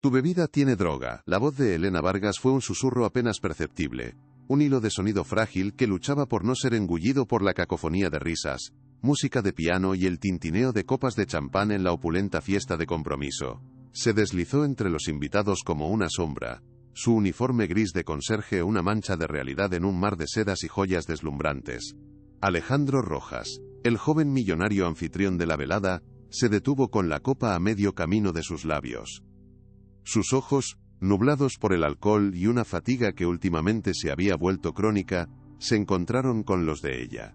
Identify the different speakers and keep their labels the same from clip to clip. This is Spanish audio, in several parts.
Speaker 1: Tu bebida tiene droga. La voz de Elena Vargas fue un susurro apenas perceptible, un hilo de sonido frágil que luchaba por no ser engullido por la cacofonía de risas, música de piano y el tintineo de copas de champán en la opulenta fiesta de compromiso. Se deslizó entre los invitados como una sombra, su uniforme gris de conserje una mancha de realidad en un mar de sedas y joyas deslumbrantes. Alejandro Rojas, el joven millonario anfitrión de la velada, se detuvo con la copa a medio camino de sus labios. Sus ojos, nublados por el alcohol y una fatiga que últimamente se había vuelto crónica, se encontraron con los de ella.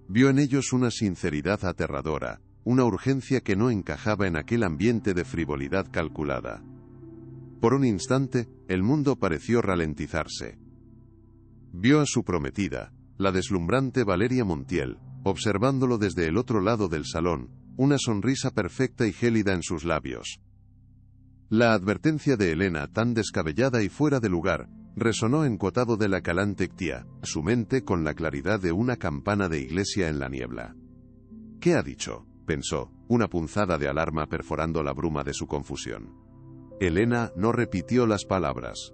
Speaker 1: Vio en ellos una sinceridad aterradora, una urgencia que no encajaba en aquel ambiente de frivolidad calculada. Por un instante, el mundo pareció ralentizarse. Vio a su prometida, la deslumbrante Valeria Montiel, observándolo desde el otro lado del salón, una sonrisa perfecta y gélida en sus labios. La advertencia de Elena, tan descabellada y fuera de lugar, resonó encotado de la calantectia, su mente con la claridad de una campana de iglesia en la niebla. ¿Qué ha dicho?, pensó, una punzada de alarma perforando la bruma de su confusión. Elena no repitió las palabras.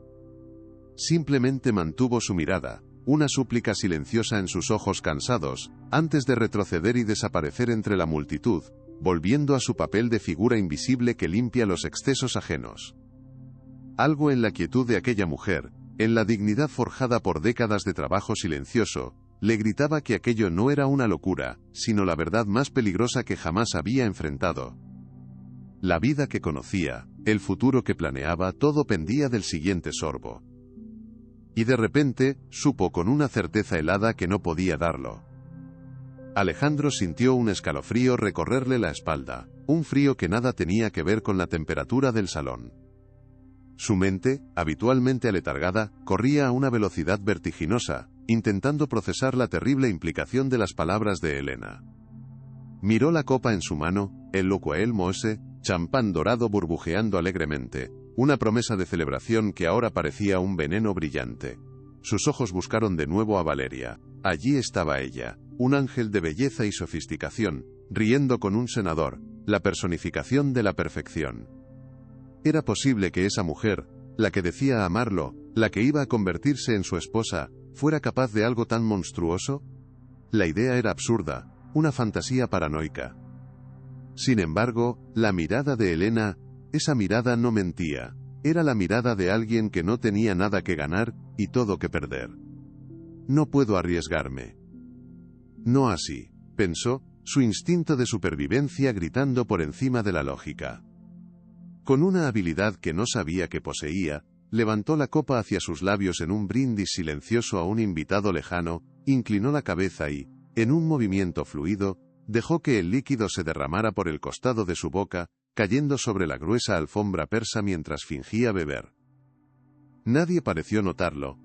Speaker 1: Simplemente mantuvo su mirada, una súplica silenciosa en sus ojos cansados, antes de retroceder y desaparecer entre la multitud, volviendo a su papel de figura invisible que limpia los excesos ajenos. Algo en la quietud de aquella mujer, en la dignidad forjada por décadas de trabajo silencioso, le gritaba que aquello no era una locura, sino la verdad más peligrosa que jamás había enfrentado. La vida que conocía, el futuro que planeaba, todo pendía del siguiente sorbo. Y de repente, supo con una certeza helada que no podía darlo. Alejandro sintió un escalofrío recorrerle la espalda, un frío que nada tenía que ver con la temperatura del salón. Su mente, habitualmente aletargada, corría a una velocidad vertiginosa, intentando procesar la terrible implicación de las palabras de Elena. Miró la copa en su mano, el Locuael Moese, champán dorado burbujeando alegremente, una promesa de celebración que ahora parecía un veneno brillante. Sus ojos buscaron de nuevo a Valeria. Allí estaba ella, un ángel de belleza y sofisticación, riendo con un senador, la personificación de la perfección. ¿Era posible que esa mujer, la que decía amarlo, la que iba a convertirse en su esposa, fuera capaz de algo tan monstruoso? La idea era absurda, una fantasía paranoica. Sin embargo, la mirada de Elena, esa mirada no mentía, era la mirada de alguien que no tenía nada que ganar, y todo que perder. No puedo arriesgarme. No así, pensó, su instinto de supervivencia gritando por encima de la lógica. Con una habilidad que no sabía que poseía, levantó la copa hacia sus labios en un brindis silencioso a un invitado lejano, inclinó la cabeza y, en un movimiento fluido, dejó que el líquido se derramara por el costado de su boca, cayendo sobre la gruesa alfombra persa mientras fingía beber. Nadie pareció notarlo.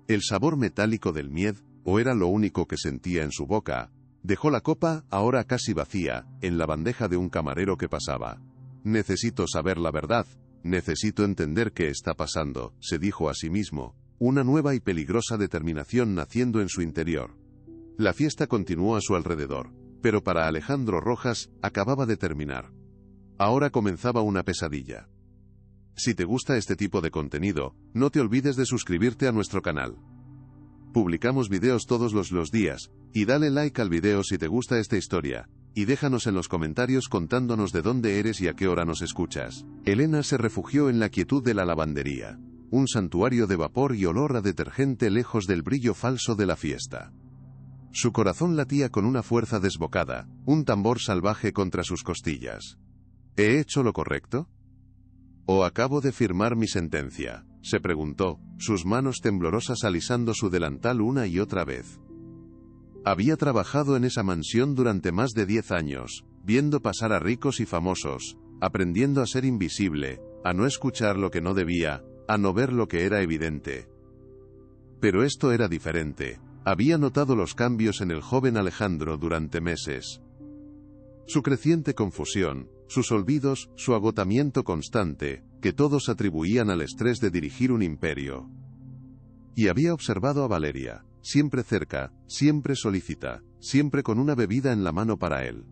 Speaker 1: El sabor metálico del mied, o era lo único que sentía en su boca, dejó la copa, ahora casi vacía, en la bandeja de un camarero que pasaba. Necesito saber la verdad, necesito entender qué está pasando, se dijo a sí mismo, una nueva y peligrosa determinación naciendo en su interior. La fiesta continuó a su alrededor, pero para Alejandro Rojas, acababa de terminar. Ahora comenzaba una pesadilla. Si te gusta este tipo de contenido, no te olvides de suscribirte a nuestro canal. Publicamos videos todos los días, y dale like al video si te gusta esta historia, y déjanos en los comentarios contándonos de dónde eres y a qué hora nos escuchas. Elena se refugió en la quietud de la lavandería, un santuario de vapor y olor a detergente lejos del brillo falso de la fiesta. Su corazón latía con una fuerza desbocada, un tambor salvaje contra sus costillas. ¿He hecho lo correcto? ¿O acabo de firmar mi sentencia?, se preguntó, sus manos temblorosas alisando su delantal una y otra vez. Había trabajado en esa mansión durante más de 10 años, viendo pasar a ricos y famosos, aprendiendo a ser invisible, a no escuchar lo que no debía, a no ver lo que era evidente. Pero esto era diferente. Había notado los cambios en el joven Alejandro durante meses. Su creciente confusión, sus olvidos, su agotamiento constante, que todos atribuían al estrés de dirigir un imperio. Y había observado a Valeria, siempre cerca, siempre solícita, siempre con una bebida en la mano para él.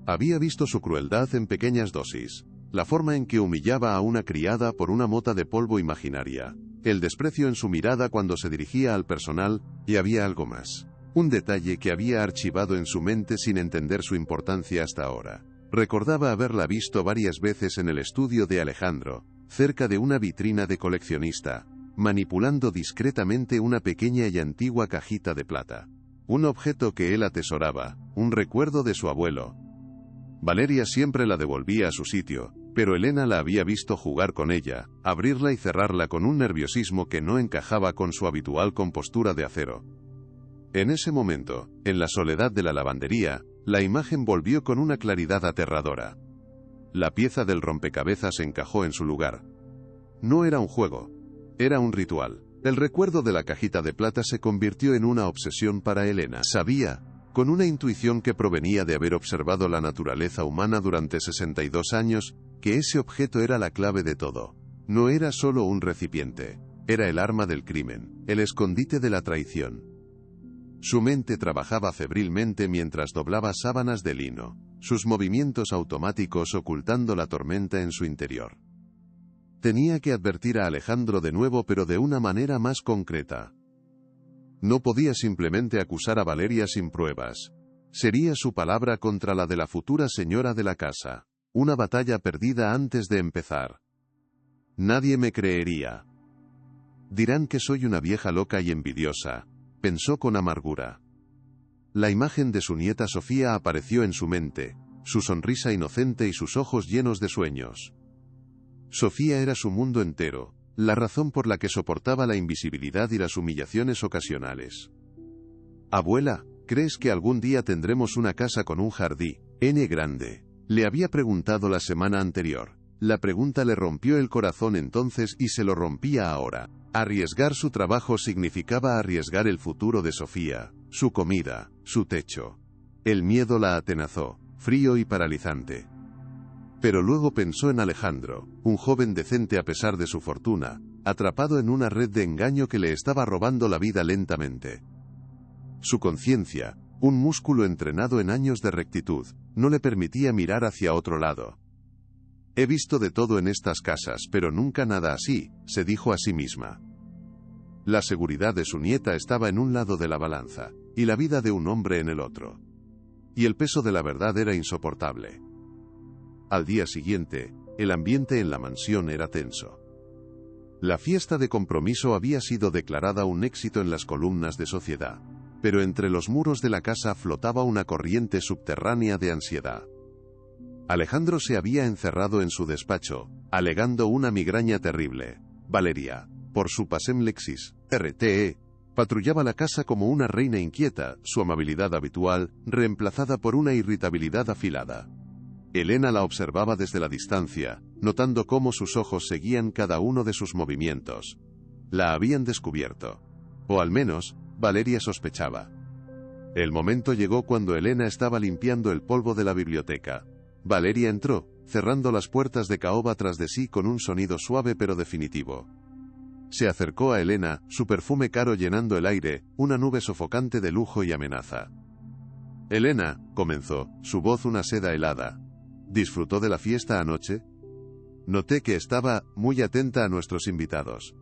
Speaker 1: Había visto su crueldad en pequeñas dosis, la forma en que humillaba a una criada por una mota de polvo imaginaria, el desprecio en su mirada cuando se dirigía al personal, y había algo más. Un detalle que había archivado en su mente sin entender su importancia hasta ahora. Recordaba haberla visto varias veces en el estudio de Alejandro, cerca de una vitrina de coleccionista, manipulando discretamente una pequeña y antigua cajita de plata. Un objeto que él atesoraba, un recuerdo de su abuelo. Valeria siempre la devolvía a su sitio, pero Elena la había visto jugar con ella, abrirla y cerrarla con un nerviosismo que no encajaba con su habitual compostura de acero. En ese momento, en la soledad de la lavandería, la imagen volvió con una claridad aterradora. La pieza del rompecabezas encajó en su lugar. No era un juego, era un ritual. El recuerdo de la cajita de plata se convirtió en una obsesión para Elena. Sabía, con una intuición que provenía de haber observado la naturaleza humana durante 62 años, que ese objeto era la clave de todo. No era solo un recipiente, era el arma del crimen, el escondite de la traición. Su mente trabajaba febrilmente mientras doblaba sábanas de lino, sus movimientos automáticos ocultando la tormenta en su interior. Tenía que advertir a Alejandro de nuevo, pero de una manera más concreta. No podía simplemente acusar a Valeria sin pruebas. Sería su palabra contra la de la futura señora de la casa. Una batalla perdida antes de empezar. Nadie me creería. Dirán que soy una vieja loca y envidiosa, pensó con amargura. La imagen de su nieta Sofía apareció en su mente, su sonrisa inocente y sus ojos llenos de sueños. Sofía era su mundo entero, la razón por la que soportaba la invisibilidad y las humillaciones ocasionales. Abuela, ¿crees que algún día tendremos una casa con un jardín grande? Le había preguntado la semana anterior. La pregunta le rompió el corazón entonces y se lo rompía ahora. Arriesgar su trabajo significaba arriesgar el futuro de Sofía, su comida, su techo. El miedo la atenazó, frío y paralizante. Pero luego pensó en Alejandro, un joven decente a pesar de su fortuna, atrapado en una red de engaño que le estaba robando la vida lentamente. Su conciencia, un músculo entrenado en años de rectitud, no le permitía mirar hacia otro lado. He visto de todo en estas casas, pero nunca nada así, se dijo a sí misma. La seguridad de su nieta estaba en un lado de la balanza, y la vida de un hombre en el otro. Y el peso de la verdad era insoportable. Al día siguiente, el ambiente en la mansión era tenso. La fiesta de compromiso había sido declarada un éxito en las columnas de sociedad, pero entre los muros de la casa flotaba una corriente subterránea de ansiedad. Alejandro se había encerrado en su despacho, alegando una migraña terrible. Valeria, por su Passem Lexis, RTE, patrullaba la casa como una reina inquieta, su amabilidad habitual, reemplazada por una irritabilidad afilada. Elena la observaba desde la distancia, notando cómo sus ojos seguían cada uno de sus movimientos. La habían descubierto. O al menos, Valeria sospechaba. El momento llegó cuando Elena estaba limpiando el polvo de la biblioteca. Valeria entró, cerrando las puertas de caoba tras de sí con un sonido suave pero definitivo. Se acercó a Elena, su perfume caro llenando el aire, una nube sofocante de lujo y amenaza. Elena, comenzó, su voz una seda helada. ¿Disfrutó de la fiesta anoche? Noté que estaba muy atenta a nuestros invitados.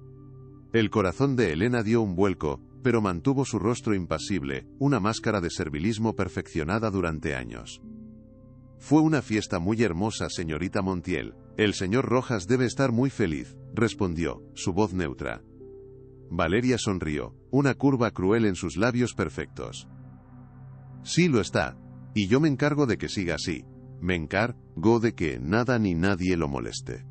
Speaker 1: El corazón de Elena dio un vuelco, pero mantuvo su rostro impasible, una máscara de servilismo perfeccionada durante años. Fue una fiesta muy hermosa, señorita Montiel. El señor Rojas debe estar muy feliz, respondió, su voz neutra. Valeria sonrió, una curva cruel en sus labios perfectos. Sí lo está, y yo me encargo de que siga así. Me encargo de que nada ni nadie lo moleste.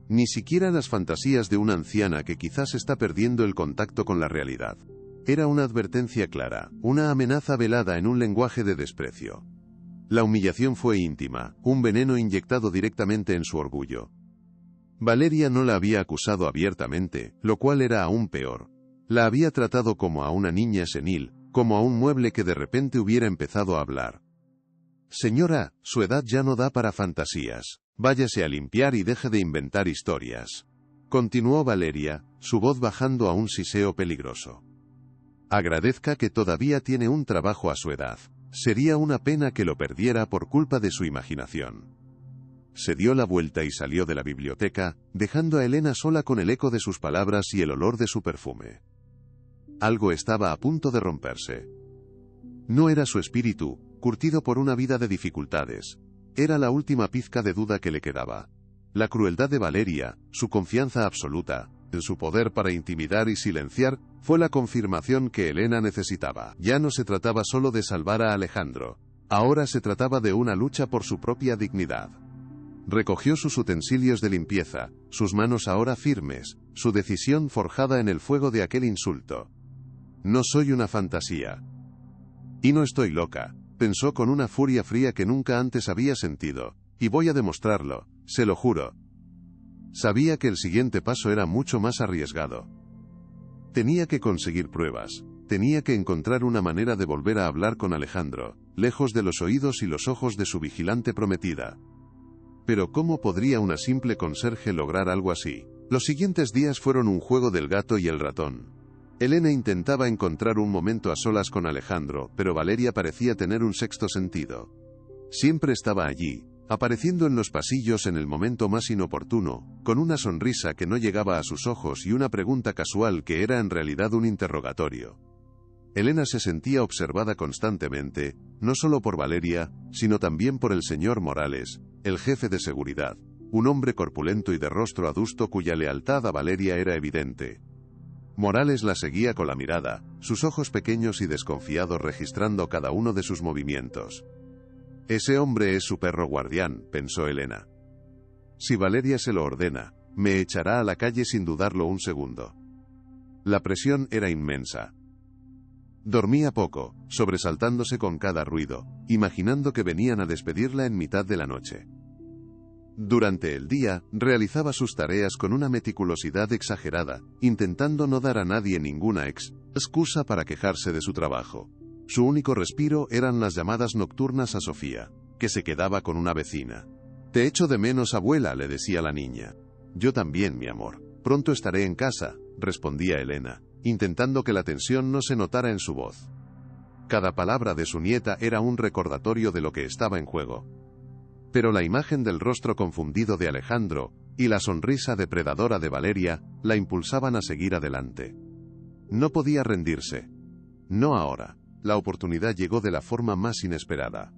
Speaker 1: Ni siquiera las fantasías de una anciana que quizás está perdiendo el contacto con la realidad. Era una advertencia clara, una amenaza velada en un lenguaje de desprecio. La humillación fue íntima, un veneno inyectado directamente en su orgullo. Valeria no la había acusado abiertamente, lo cual era aún peor. La había tratado como a una niña senil, como a un mueble que de repente hubiera empezado a hablar. Señora, su edad ya no da para fantasías. Váyase a limpiar y deje de inventar historias. Continuó Valeria, su voz bajando a un siseo peligroso. Agradezca que todavía tiene un trabajo a su edad. Sería una pena que lo perdiera por culpa de su imaginación. Se dio la vuelta y salió de la biblioteca, dejando a Elena sola con el eco de sus palabras y el olor de su perfume. Algo estaba a punto de romperse. No era su espíritu, curtido por una vida de dificultades. Era la última pizca de duda que le quedaba. La crueldad de Valeria, su confianza absoluta, en su poder para intimidar y silenciar, fue la confirmación que Elena necesitaba. Ya no se trataba solo de salvar a Alejandro. Ahora se trataba de una lucha por su propia dignidad. Recogió sus utensilios de limpieza, sus manos ahora firmes, su decisión forjada en el fuego de aquel insulto. No soy una fantasía. Y no estoy loca, pensó con una furia fría que nunca antes había sentido, y voy a demostrarlo, se lo juro. Sabía que el siguiente paso era mucho más arriesgado. Tenía que conseguir pruebas, tenía que encontrar una manera de volver a hablar con Alejandro, lejos de los oídos y los ojos de su vigilante prometida. Pero ¿cómo podría una simple conserje lograr algo así? Los siguientes días fueron un juego del gato y el ratón. Elena intentaba encontrar un momento a solas con Alejandro, pero Valeria parecía tener un sexto sentido. Siempre estaba allí, apareciendo en los pasillos en el momento más inoportuno, con una sonrisa que no llegaba a sus ojos y una pregunta casual que era en realidad un interrogatorio. Elena se sentía observada constantemente, no solo por Valeria, sino también por el señor Morales, el jefe de seguridad, un hombre corpulento y de rostro adusto cuya lealtad a Valeria era evidente. Morales la seguía con la mirada, sus ojos pequeños y desconfiados registrando cada uno de sus movimientos. Ese hombre es su perro guardián, pensó Elena. Si Valeria se lo ordena, me echará a la calle sin dudarlo un segundo. La presión era inmensa. Dormía poco, sobresaltándose con cada ruido, imaginando que venían a despedirla en mitad de la noche. Durante el día, realizaba sus tareas con una meticulosidad exagerada, intentando no dar a nadie ninguna excusa para quejarse de su trabajo. Su único respiro eran las llamadas nocturnas a Sofía, que se quedaba con una vecina. «Te echo de menos, abuela», le decía la niña. «Yo también, mi amor. Pronto estaré en casa», respondía Elena, intentando que la tensión no se notara en su voz. Cada palabra de su nieta era un recordatorio de lo que estaba en juego. Pero la imagen del rostro confundido de Alejandro, y la sonrisa depredadora de Valeria, la impulsaban a seguir adelante. No podía rendirse. No ahora. La oportunidad llegó de la forma más inesperada.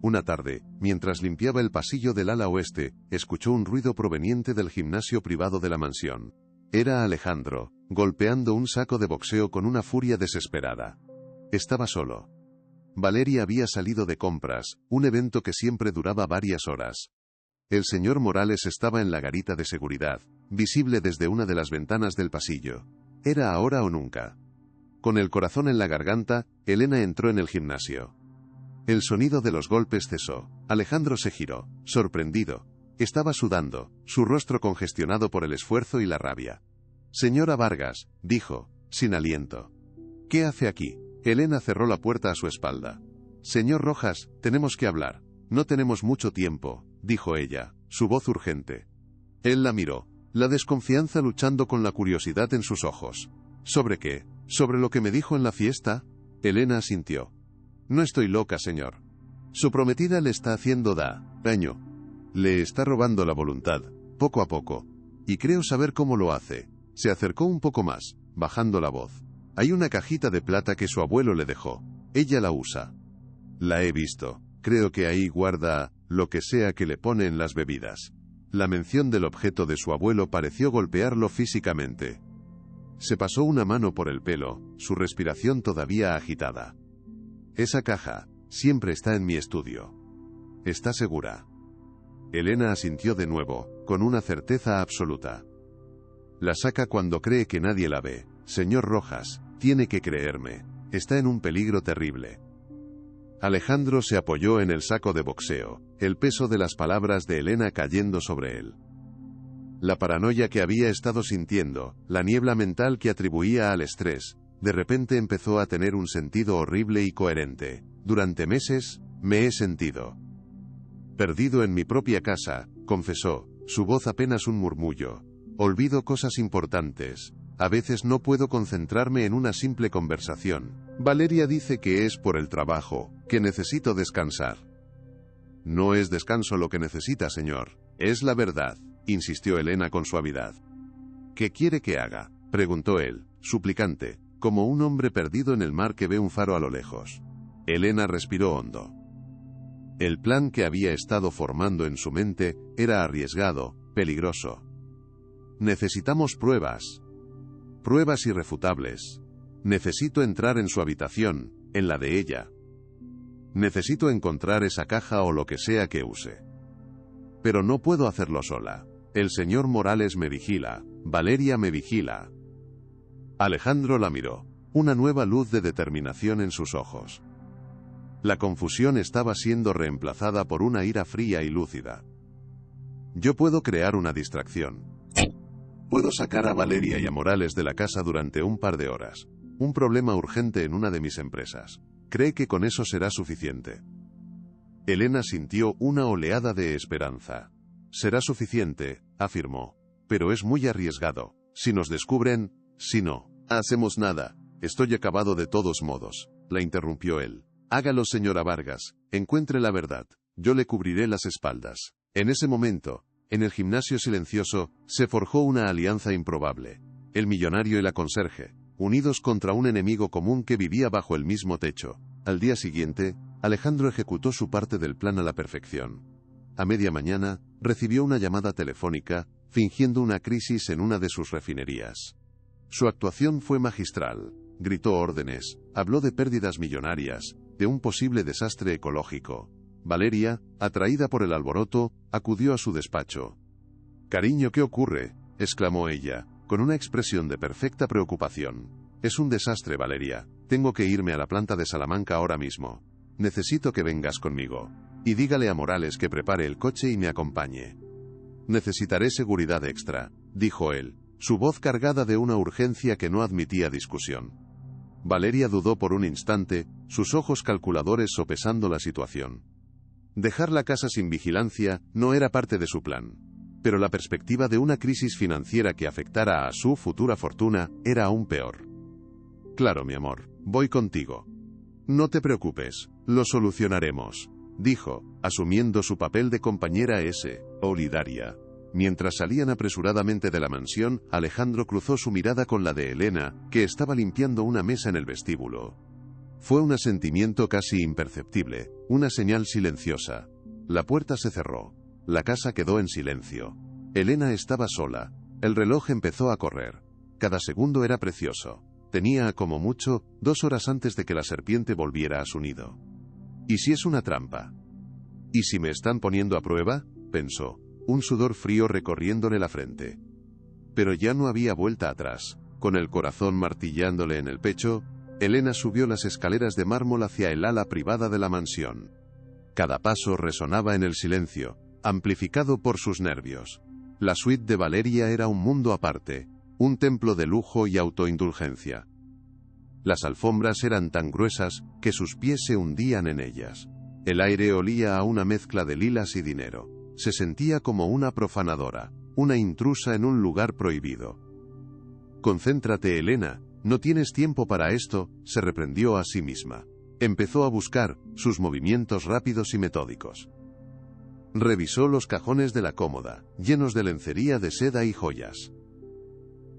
Speaker 1: Una tarde, mientras limpiaba el pasillo del ala oeste, escuchó un ruido proveniente del gimnasio privado de la mansión. Era Alejandro, golpeando un saco de boxeo con una furia desesperada. Estaba solo. Valeria había salido de compras, un evento que siempre duraba varias horas. El señor Morales estaba en la garita de seguridad, visible desde una de las ventanas del pasillo. Era ahora o nunca. Con el corazón en la garganta, Elena entró en el gimnasio. El sonido de los golpes cesó. Alejandro se giró, sorprendido. Estaba sudando, su rostro congestionado por el esfuerzo y la rabia. «Señora Vargas», dijo, sin aliento. «¿Qué hace aquí?» Elena cerró la puerta a su espalda. «Señor Rojas, tenemos que hablar. No tenemos mucho tiempo», dijo ella, su voz urgente. Él la miró, la desconfianza luchando con la curiosidad en sus ojos. «¿Sobre qué? ¿Sobre lo que me dijo en la fiesta?» Elena asintió. «No estoy loca, señor. Su prometida le está haciendo daño. Le está robando la voluntad, poco a poco. Y creo saber cómo lo hace». Se acercó un poco más, bajando la voz. «Hay una cajita de plata que su abuelo le dejó. Ella la usa. La he visto. Creo que ahí guarda lo que sea que le pone en las bebidas». La mención del objeto de su abuelo pareció golpearlo físicamente. Se pasó una mano por el pelo, su respiración todavía agitada. «Esa caja siempre está en mi estudio. ¿Está segura?» Elena asintió de nuevo, con una certeza absoluta. «La saca cuando cree que nadie la ve. Señor Rojas, tiene que creerme. Está en un peligro terrible». Alejandro se apoyó en el saco de boxeo, el peso de las palabras de Elena cayendo sobre él. La paranoia que había estado sintiendo, la niebla mental que atribuía al estrés, de repente empezó a tener un sentido horrible y coherente. «Durante meses, me he sentido perdido en mi propia casa», confesó, su voz apenas un murmullo. «Olvido cosas importantes. A veces no puedo concentrarme en una simple conversación. Valeria dice que es por el trabajo, que necesito descansar». «No es descanso lo que necesita, señor. Es la verdad, insistió Elena con suavidad. ¿Qué quiere que haga?, preguntó él, suplicante, como un hombre perdido en el mar que ve un faro a lo lejos. Elena respiró hondo. El plan que había estado formando en su mente era arriesgado, peligroso. Necesitamos pruebas. Pruebas irrefutables. Necesito entrar en su habitación, en la de ella. Necesito encontrar esa caja o lo que sea que use. Pero no puedo hacerlo sola. El señor Morales me vigila, Valeria me vigila. Alejandro la miró, una nueva luz de determinación en sus ojos. La confusión estaba siendo reemplazada por una ira fría y lúcida. Yo puedo crear una distracción. Puedo sacar a Valeria y a Morales de la casa durante un par de horas. Un problema urgente en una de mis empresas. ¿Cree que con eso será suficiente? Elena sintió una oleada de esperanza. Será suficiente, afirmó. Pero es muy arriesgado. Si nos descubren, si no hacemos nada, estoy acabado de todos modos, la interrumpió él. Hágalo, señora Vargas, encuentre la verdad, yo le cubriré las espaldas. En ese momento, en el gimnasio silencioso, se forjó una alianza improbable. El millonario y la conserje, unidos contra un enemigo común que vivía bajo el mismo techo. Al día siguiente, Alejandro ejecutó su parte del plan a la perfección. A media mañana, recibió una llamada telefónica, fingiendo una crisis en una de sus refinerías. Su actuación fue magistral. Gritó órdenes, habló de pérdidas millonarias, de un posible desastre ecológico. Valeria, atraída por el alboroto, acudió a su despacho. «Cariño, ¿qué ocurre?», exclamó ella, con una expresión de perfecta preocupación. «Es un desastre, Valeria. Tengo que irme a la planta de Salamanca ahora mismo. Necesito que vengas conmigo. Y dígale a Morales que prepare el coche y me acompañe». «Necesitaré seguridad extra», dijo él, su voz cargada de una urgencia que no admitía discusión. Valeria dudó por un instante, sus ojos calculadores sopesando la situación. Dejar la casa sin vigilancia no era parte de su plan. Pero la perspectiva de una crisis financiera que afectara a su futura fortuna era aún peor. «Claro, mi amor, voy contigo. No te preocupes, lo solucionaremos», dijo, asumiendo su papel de compañera solidaria. Mientras salían apresuradamente de la mansión, Alejandro cruzó su mirada con la de Elena, que estaba limpiando una mesa en el vestíbulo. Fue un asentimiento casi imperceptible, una señal silenciosa. La puerta se cerró. La casa quedó en silencio. Elena estaba sola. El reloj empezó a correr. Cada segundo era precioso. Tenía, como mucho, 2 horas antes de que la serpiente volviera a su nido. ¿Y si es una trampa? ¿Y si me están poniendo a prueba?, pensó, un sudor frío recorriéndole la frente. Pero ya no había vuelta atrás. Con el corazón martillándole en el pecho, Elena subió las escaleras de mármol hacia el ala privada de la mansión. Cada paso resonaba en el silencio, amplificado por sus nervios. La suite de Valeria era un mundo aparte, un templo de lujo y autoindulgencia. Las alfombras eran tan gruesas que sus pies se hundían en ellas. El aire olía a una mezcla de lilas y dinero. Se sentía como una profanadora, una intrusa en un lugar prohibido. «Concéntrate, Elena, no tienes tiempo para esto», se reprendió a sí misma. Empezó a buscar, sus movimientos rápidos y metódicos. Revisó los cajones de la cómoda, llenos de lencería de seda y joyas.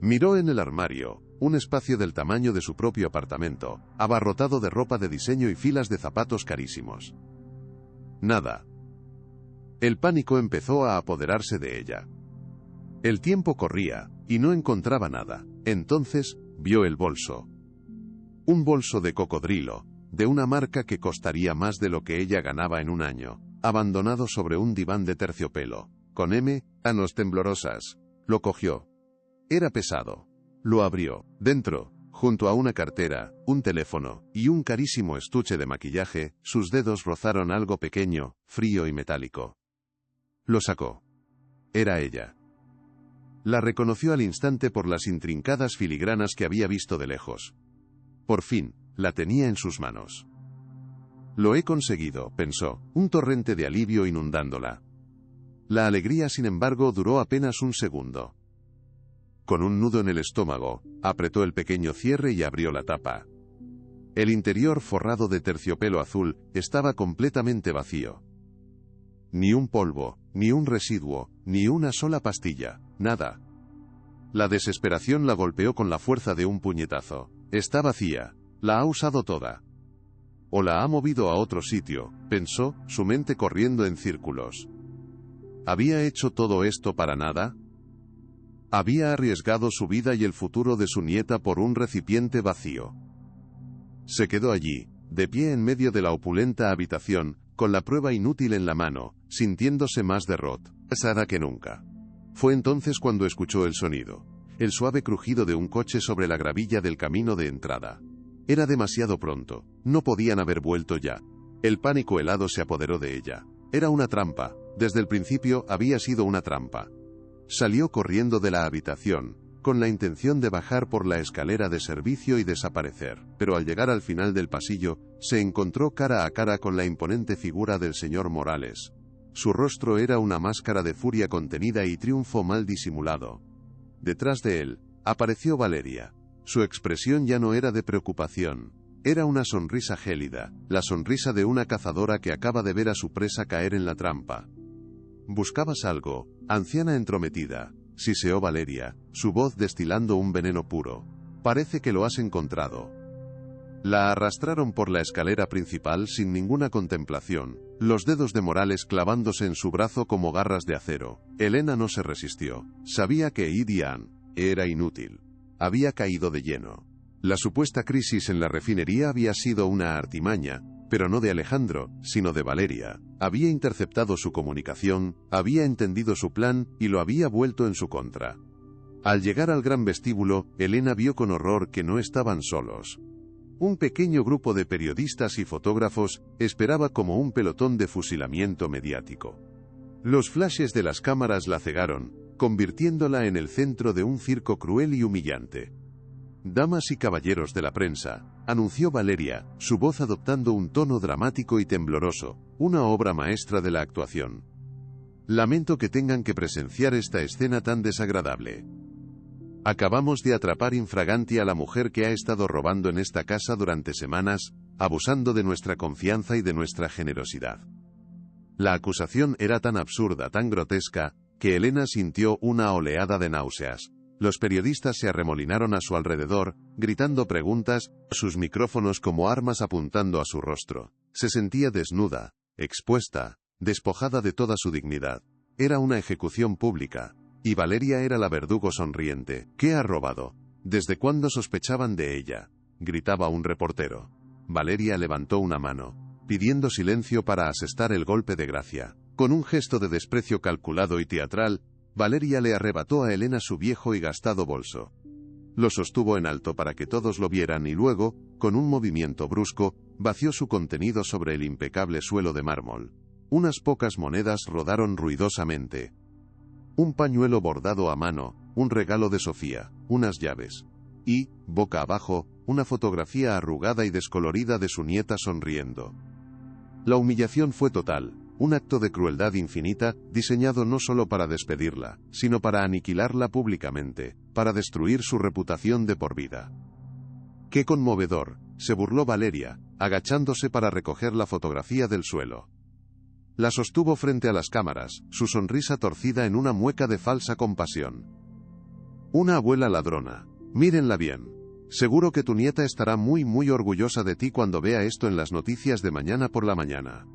Speaker 1: Miró en el armario, un espacio del tamaño de su propio apartamento, abarrotado de ropa de diseño y filas de zapatos carísimos. Nada. El pánico empezó a apoderarse de ella. El tiempo corría, y no encontraba nada. Entonces, vio el bolso. Un bolso de cocodrilo, de una marca que costaría más de lo que ella ganaba en un año, abandonado sobre un diván de terciopelo, con manos temblorosas. Lo cogió. Era pesado. Lo abrió. Dentro, junto a una cartera, un teléfono, y un carísimo estuche de maquillaje, sus dedos rozaron algo pequeño, frío y metálico. Lo sacó. Era ella. La reconoció al instante por las intrincadas filigranas que había visto de lejos. Por fin, la tenía en sus manos. «Lo he conseguido», pensó, un torrente de alivio inundándola. La alegría, sin embargo, duró apenas un segundo. Con un nudo en el estómago, apretó el pequeño cierre y abrió la tapa. El interior, forrado de terciopelo azul, estaba completamente vacío. ni un polvo, ni un residuo, ni una sola pastilla, nada. La desesperación la golpeó con la fuerza de un puñetazo. Está vacía. La ha usado toda. O la ha movido a otro sitio, pensó, su mente corriendo en círculos. ¿Había hecho todo esto para nada? Había arriesgado su vida y el futuro de su nieta por un recipiente vacío. Se quedó allí, de pie en medio de la opulenta habitación, con la prueba inútil en la mano, sintiéndose más derrotada que nunca. Fue entonces cuando escuchó el sonido, el suave crujido de un coche sobre la gravilla del camino de entrada. Era demasiado pronto, no podían haber vuelto ya. El pánico helado se apoderó de ella. Era una trampa, desde el principio había sido una trampa. Salió corriendo de la habitación, con la intención de bajar por la escalera de servicio y desaparecer, pero al llegar al final del pasillo, se encontró cara a cara con la imponente figura del señor Morales. Su rostro era una máscara de furia contenida y triunfo mal disimulado. Detrás de él, apareció Valeria. Su expresión ya no era de preocupación. Era una sonrisa gélida, la sonrisa de una cazadora que acaba de ver a su presa caer en la trampa. «¿Buscabas algo, anciana entrometida?», siseó Valeria, su voz destilando un veneno puro. «Parece que lo has encontrado». La arrastraron por la escalera principal sin ninguna contemplación, los dedos de Morales clavándose en su brazo como garras de acero. Elena no se resistió. Sabía que Idian era inútil. Había caído de lleno. La supuesta crisis en la refinería había sido una artimaña, pero no de Alejandro, sino de Valeria. Había interceptado su comunicación, había entendido su plan y lo había vuelto en su contra. Al llegar al gran vestíbulo, Elena vio con horror que no estaban solos. Un pequeño grupo de periodistas y fotógrafos esperaba como un pelotón de fusilamiento mediático. Los flashes de las cámaras la cegaron, convirtiéndola en el centro de un circo cruel y humillante. «Damas y caballeros de la prensa», anunció Valeria, su voz adoptando un tono dramático y tembloroso, una obra maestra de la actuación. «Lamento que tengan que presenciar esta escena tan desagradable. Acabamos de atrapar in fraganti a la mujer que ha estado robando en esta casa durante semanas, abusando de nuestra confianza y de nuestra generosidad». La acusación era tan absurda, tan grotesca, que Elena sintió una oleada de náuseas. Los periodistas se arremolinaron a su alrededor, gritando preguntas, sus micrófonos como armas apuntando a su rostro. Se sentía desnuda, expuesta, despojada de toda su dignidad. Era una ejecución pública. Y Valeria era la verdugo sonriente. «¿Qué ha robado? ¿Desde cuándo sospechaban de ella?», gritaba un reportero. Valeria levantó una mano, pidiendo silencio para asestar el golpe de gracia. Con un gesto de desprecio calculado y teatral, Valeria le arrebató a Elena su viejo y gastado bolso. Lo sostuvo en alto para que todos lo vieran y luego, con un movimiento brusco, vació su contenido sobre el impecable suelo de mármol. Unas pocas monedas rodaron ruidosamente. Un pañuelo bordado a mano, un regalo de Sofía, unas llaves. Y, boca abajo, una fotografía arrugada y descolorida de su nieta sonriendo. La humillación fue total, un acto de crueldad infinita, diseñado no solo para despedirla, sino para aniquilarla públicamente, para destruir su reputación de por vida. «¡Qué conmovedor!», se burló Valeria, agachándose para recoger la fotografía del suelo. La sostuvo frente a las cámaras, su sonrisa torcida en una mueca de falsa compasión. «Una abuela ladrona. Mírenla bien. Seguro que tu nieta estará muy orgullosa de ti cuando vea esto en las noticias de mañana por la mañana».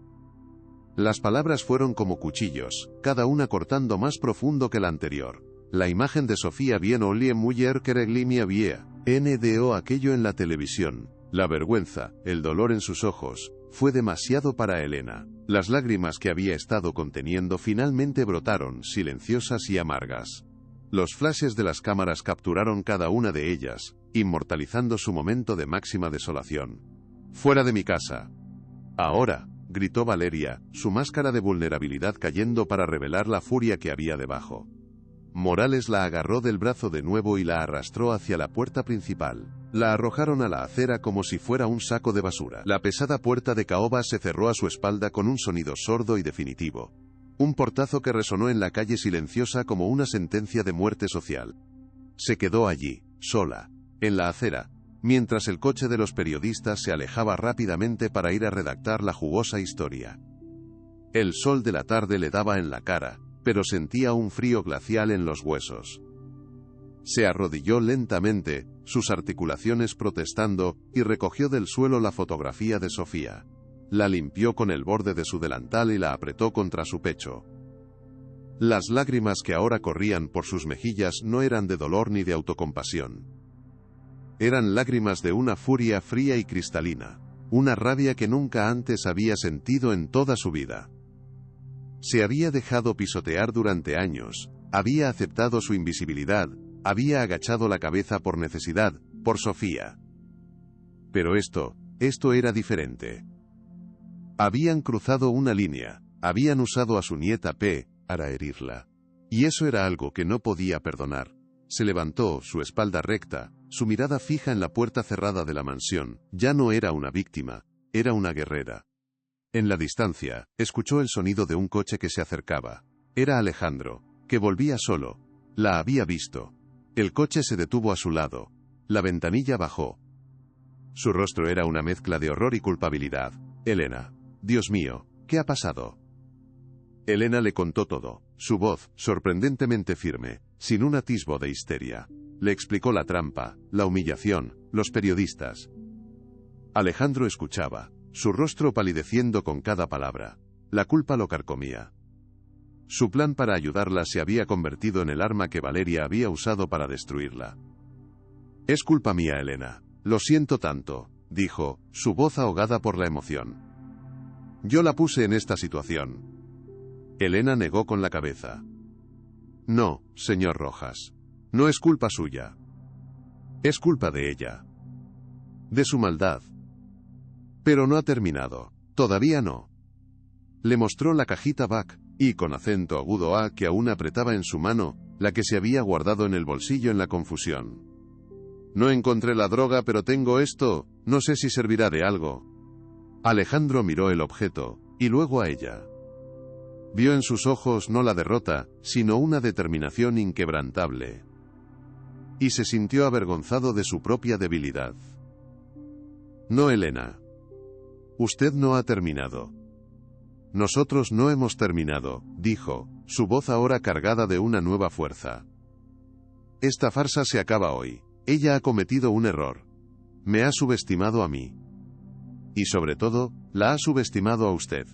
Speaker 1: Las palabras fueron como cuchillos, cada una cortando más profundo que la anterior. La imagen de Sofía bien olie mujer que reglimia vía. NDO aquello en la televisión. La vergüenza, el dolor en sus ojos, fue demasiado para Elena. Las lágrimas que había estado conteniendo finalmente brotaron, silenciosas y amargas. Los flashes de las cámaras capturaron cada una de ellas, inmortalizando su momento de máxima desolación. «¡Fuera de mi casa! Ahora», gritó Valeria, su máscara de vulnerabilidad cayendo para revelar la furia que había debajo. Morales la agarró del brazo de nuevo y la arrastró hacia la puerta principal. La arrojaron a la acera como si fuera un saco de basura. La pesada puerta de caoba se cerró a su espalda con un sonido sordo y definitivo. Un portazo que resonó en la calle silenciosa como una sentencia de muerte social. Se quedó allí, sola, en la acera, mientras el coche de los periodistas se alejaba rápidamente para ir a redactar la jugosa historia. El sol de la tarde le daba en la cara, pero sentía un frío glacial en los huesos. Se arrodilló lentamente, sus articulaciones protestando, y recogió del suelo la fotografía de Sofía. La limpió con el borde de su delantal y la apretó contra su pecho. Las lágrimas que ahora corrían por sus mejillas no eran de dolor ni de autocompasión. Eran lágrimas de una furia fría y cristalina, una rabia que nunca antes había sentido en toda su vida. Se había dejado pisotear durante años, había aceptado su invisibilidad, había agachado la cabeza por necesidad, por Sofía. Pero esto era diferente. Habían cruzado una línea, habían usado a su nieta P. para herirla. Y eso era algo que no podía perdonar. Se levantó, su espalda recta, su mirada fija en la puerta cerrada de la mansión. Ya no era una víctima, era una guerrera. En la distancia, escuchó el sonido de un coche que se acercaba. Era Alejandro, que volvía solo. La había visto. El coche se detuvo a su lado. La ventanilla bajó. Su rostro era una mezcla de horror y culpabilidad. Elena. Dios mío, ¿qué ha pasado? Elena le contó todo, su voz, sorprendentemente firme, sin un atisbo de histeria. Le explicó la trampa, la humillación, los periodistas. Alejandro escuchaba, su rostro palideciendo con cada palabra. La culpa lo carcomía. Su plan para ayudarla se había convertido en el arma que Valeria había usado para destruirla. Es culpa mía, Elena. Lo siento tanto, dijo, su voz ahogada por la emoción. Yo la puse en esta situación. Elena negó con la cabeza. No, señor Rojas. No es culpa suya. Es culpa de ella. De su maldad. Pero no ha terminado. Todavía no. Le mostró la cajita Back, y con acento agudo A que aún apretaba en su mano, la que se había guardado en el bolsillo en la confusión. No encontré la droga, pero tengo esto, no sé si servirá de algo. Alejandro miró el objeto, y luego a ella. Vio en sus ojos no la derrota, sino una determinación inquebrantable. Y se sintió avergonzado de su propia debilidad. No, Elena. Usted no ha terminado. Nosotros no hemos terminado, dijo, su voz ahora cargada de una nueva fuerza. Esta farsa se acaba hoy. Ella ha cometido un error. Me ha subestimado a mí. Y sobre todo, la ha subestimado a usted.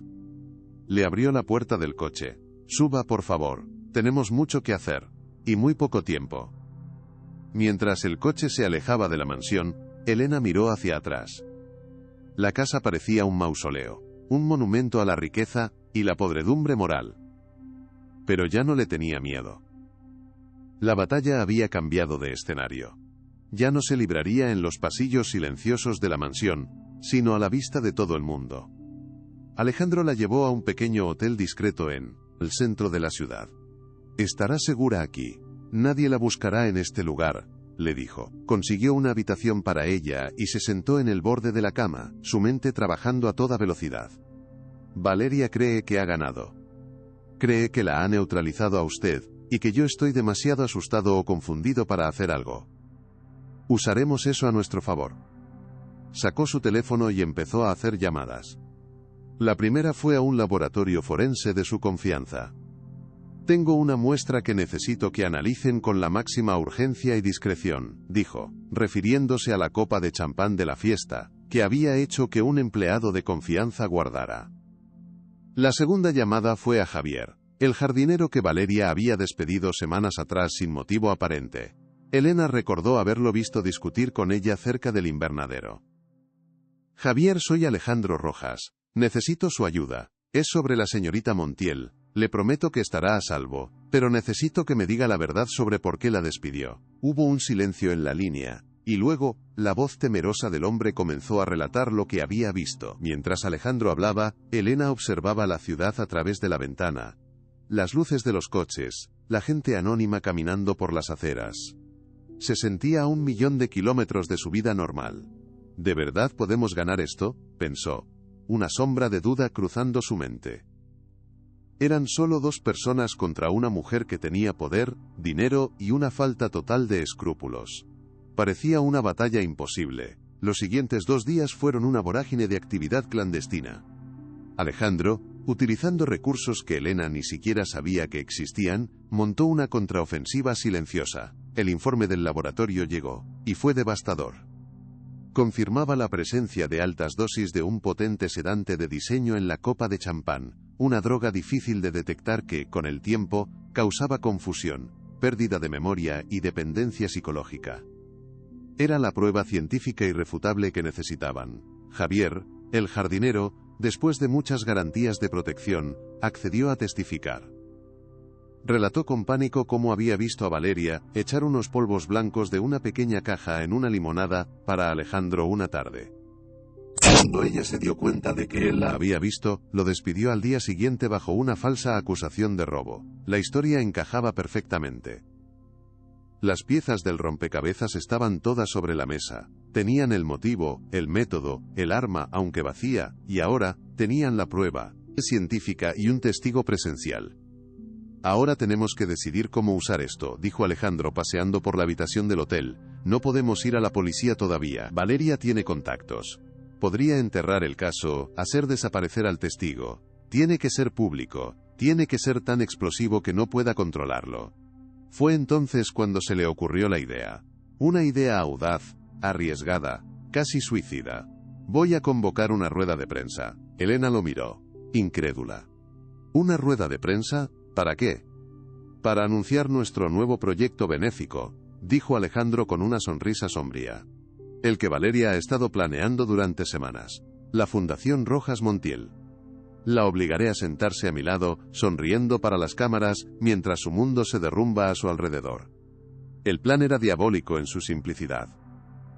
Speaker 1: Le abrió la puerta del coche. Suba, por favor. Tenemos mucho que hacer. Y muy poco tiempo. Mientras el coche se alejaba de la mansión, Elena miró hacia atrás. La casa parecía un mausoleo, un monumento a la riqueza y la podredumbre moral. Pero ya no le tenía miedo. La batalla había cambiado de escenario. Ya no se libraría en los pasillos silenciosos de la mansión, sino a la vista de todo el mundo. Alejandro la llevó a un pequeño hotel discreto en el centro de la ciudad. Estará segura aquí. Nadie la buscará en este lugar, le dijo. Consiguió una habitación para ella y se sentó en el borde de la cama, su mente trabajando a toda velocidad. Valeria cree que ha ganado. Cree que la ha neutralizado a usted, y que yo estoy demasiado asustado o confundido para hacer algo. Usaremos eso a nuestro favor. Sacó su teléfono y empezó a hacer llamadas. La primera fue a un laboratorio forense de su confianza. Tengo una muestra que necesito que analicen con la máxima urgencia y discreción, dijo, refiriéndose a la copa de champán de la fiesta, que había hecho que un empleado de confianza guardara. La segunda llamada fue a Javier, el jardinero que Valeria había despedido semanas atrás sin motivo aparente. Elena recordó haberlo visto discutir con ella cerca del invernadero. Javier, soy Alejandro Rojas. Necesito su ayuda. Es sobre la señorita Montiel. Le prometo que estará a salvo, pero necesito que me diga la verdad sobre por qué la despidió. Hubo un silencio en la línea, y luego, la voz temerosa del hombre comenzó a relatar lo que había visto. Mientras Alejandro hablaba, Elena observaba la ciudad a través de la ventana. Las luces de los coches, la gente anónima caminando por las aceras. Se sentía a 1.000.000 de kilómetros de su vida normal. ¿De verdad podemos ganar esto?, pensó. Una sombra de duda cruzando su mente. Eran solo 2 personas contra una mujer que tenía poder, dinero y una falta total de escrúpulos. Parecía una batalla imposible. Los siguientes 2 días fueron una vorágine de actividad clandestina. Alejandro, Utilizando recursos que Elena ni siquiera sabía que existían, montó una contraofensiva silenciosa. El informe del laboratorio llegó, y fue devastador. Confirmaba la presencia de altas dosis de un potente sedante de diseño en la copa de champán, una droga difícil de detectar que, con el tiempo, causaba confusión, pérdida de memoria y dependencia psicológica. Era la prueba científica irrefutable que necesitaban. Javier, el jardinero, después de muchas garantías de protección, accedió a testificar. Relató con pánico cómo había visto a Valeria echar unos polvos blancos de una pequeña caja en una limonada para Alejandro una tarde. Cuando ella se dio cuenta de que él la había visto, lo despidió al día siguiente bajo una falsa acusación de robo. La historia encajaba perfectamente. Las piezas del rompecabezas estaban todas sobre la mesa. Tenían el motivo, el método, el arma aunque vacía, y ahora, tenían la prueba científica y un testigo presencial. Ahora tenemos que decidir cómo usar esto, dijo Alejandro paseando por la habitación del hotel. No podemos ir a la policía todavía. Valeria tiene contactos. Podría enterrar el caso, hacer desaparecer al testigo. Tiene que ser público. Tiene que ser tan explosivo que no pueda controlarlo. Fue entonces cuando se le ocurrió la idea. Una idea audaz, arriesgada, casi suicida. Voy a convocar una rueda de prensa. Elena lo miró, incrédula. ¿Una rueda de prensa? ¿Para qué? Para anunciar nuestro nuevo proyecto benéfico, dijo Alejandro con una sonrisa sombría. El que Valeria ha estado planeando durante semanas. La Fundación Rojas Montiel. La obligaré a sentarse a mi lado, sonriendo para las cámaras, mientras su mundo se derrumba a su alrededor. El plan era diabólico en su simplicidad.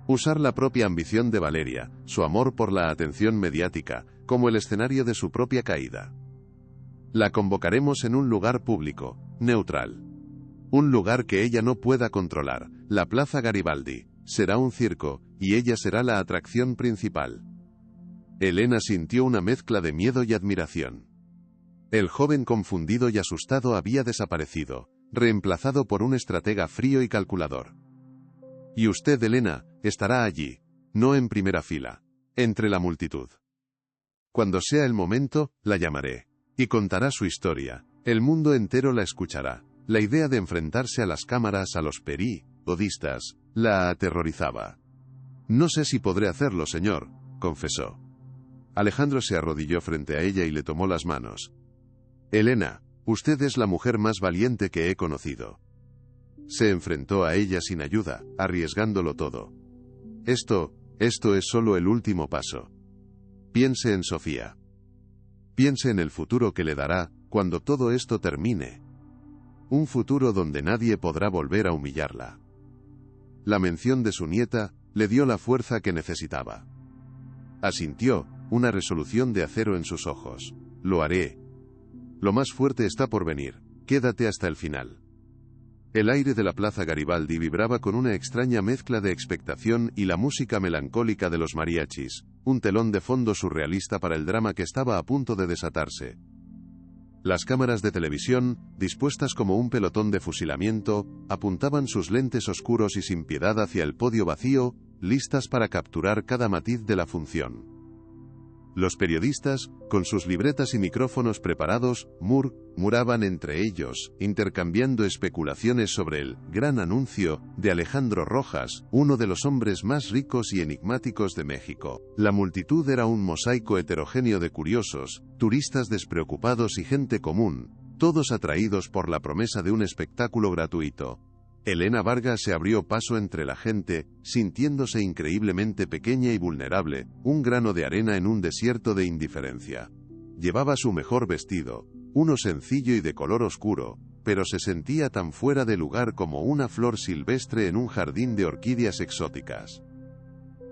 Speaker 1: Usar la propia ambición de Valeria, su amor por la atención mediática, como el escenario de su propia caída. La convocaremos en un lugar público, neutral. Un lugar que ella no pueda controlar, la Plaza Garibaldi. Será un circo, y ella será la atracción principal. Elena sintió una mezcla de miedo y admiración. El joven confundido y asustado había desaparecido, reemplazado por un estratega frío y calculador. Y usted, Elena, estará allí, no en primera fila, entre la multitud. Cuando sea el momento, la llamaré. Y contará su historia. El mundo entero la escuchará. La idea de enfrentarse a las cámaras, a los periodistas, la aterrorizaba. No sé si podré hacerlo, señor, confesó. Alejandro se arrodilló frente a ella y le tomó las manos. Elena, usted es la mujer más valiente que he conocido. Se enfrentó a ella sin ayuda, arriesgándolo todo. Esto es solo el último paso. Piense en Sofía. Piense en el futuro que le dará, cuando todo esto termine. Un futuro donde nadie podrá volver a humillarla. La mención de su nieta le dio la fuerza que necesitaba. Asintió, una resolución de acero en sus ojos. Lo haré. Lo más fuerte está por venir. Quédate hasta el final. El aire de la Plaza Garibaldi vibraba con una extraña mezcla de expectación y la música melancólica de los mariachis, un telón de fondo surrealista para el drama que estaba a punto de desatarse. Las cámaras de televisión, dispuestas como un pelotón de fusilamiento, apuntaban sus lentes oscuros y sin piedad hacia el podio vacío, listas para capturar cada matiz de la función. Los periodistas, con sus libretas y micrófonos preparados, murmuraban entre ellos, intercambiando especulaciones sobre el gran anuncio de Alejandro Rojas, uno de los hombres más ricos y enigmáticos de México. La multitud era un mosaico heterogéneo de curiosos, turistas despreocupados y gente común, todos atraídos por la promesa de un espectáculo gratuito. Elena Vargas se abrió paso entre la gente, sintiéndose increíblemente pequeña y vulnerable, un grano de arena en un desierto de indiferencia. Llevaba su mejor vestido, uno sencillo y de color oscuro, pero se sentía tan fuera de lugar como una flor silvestre en un jardín de orquídeas exóticas.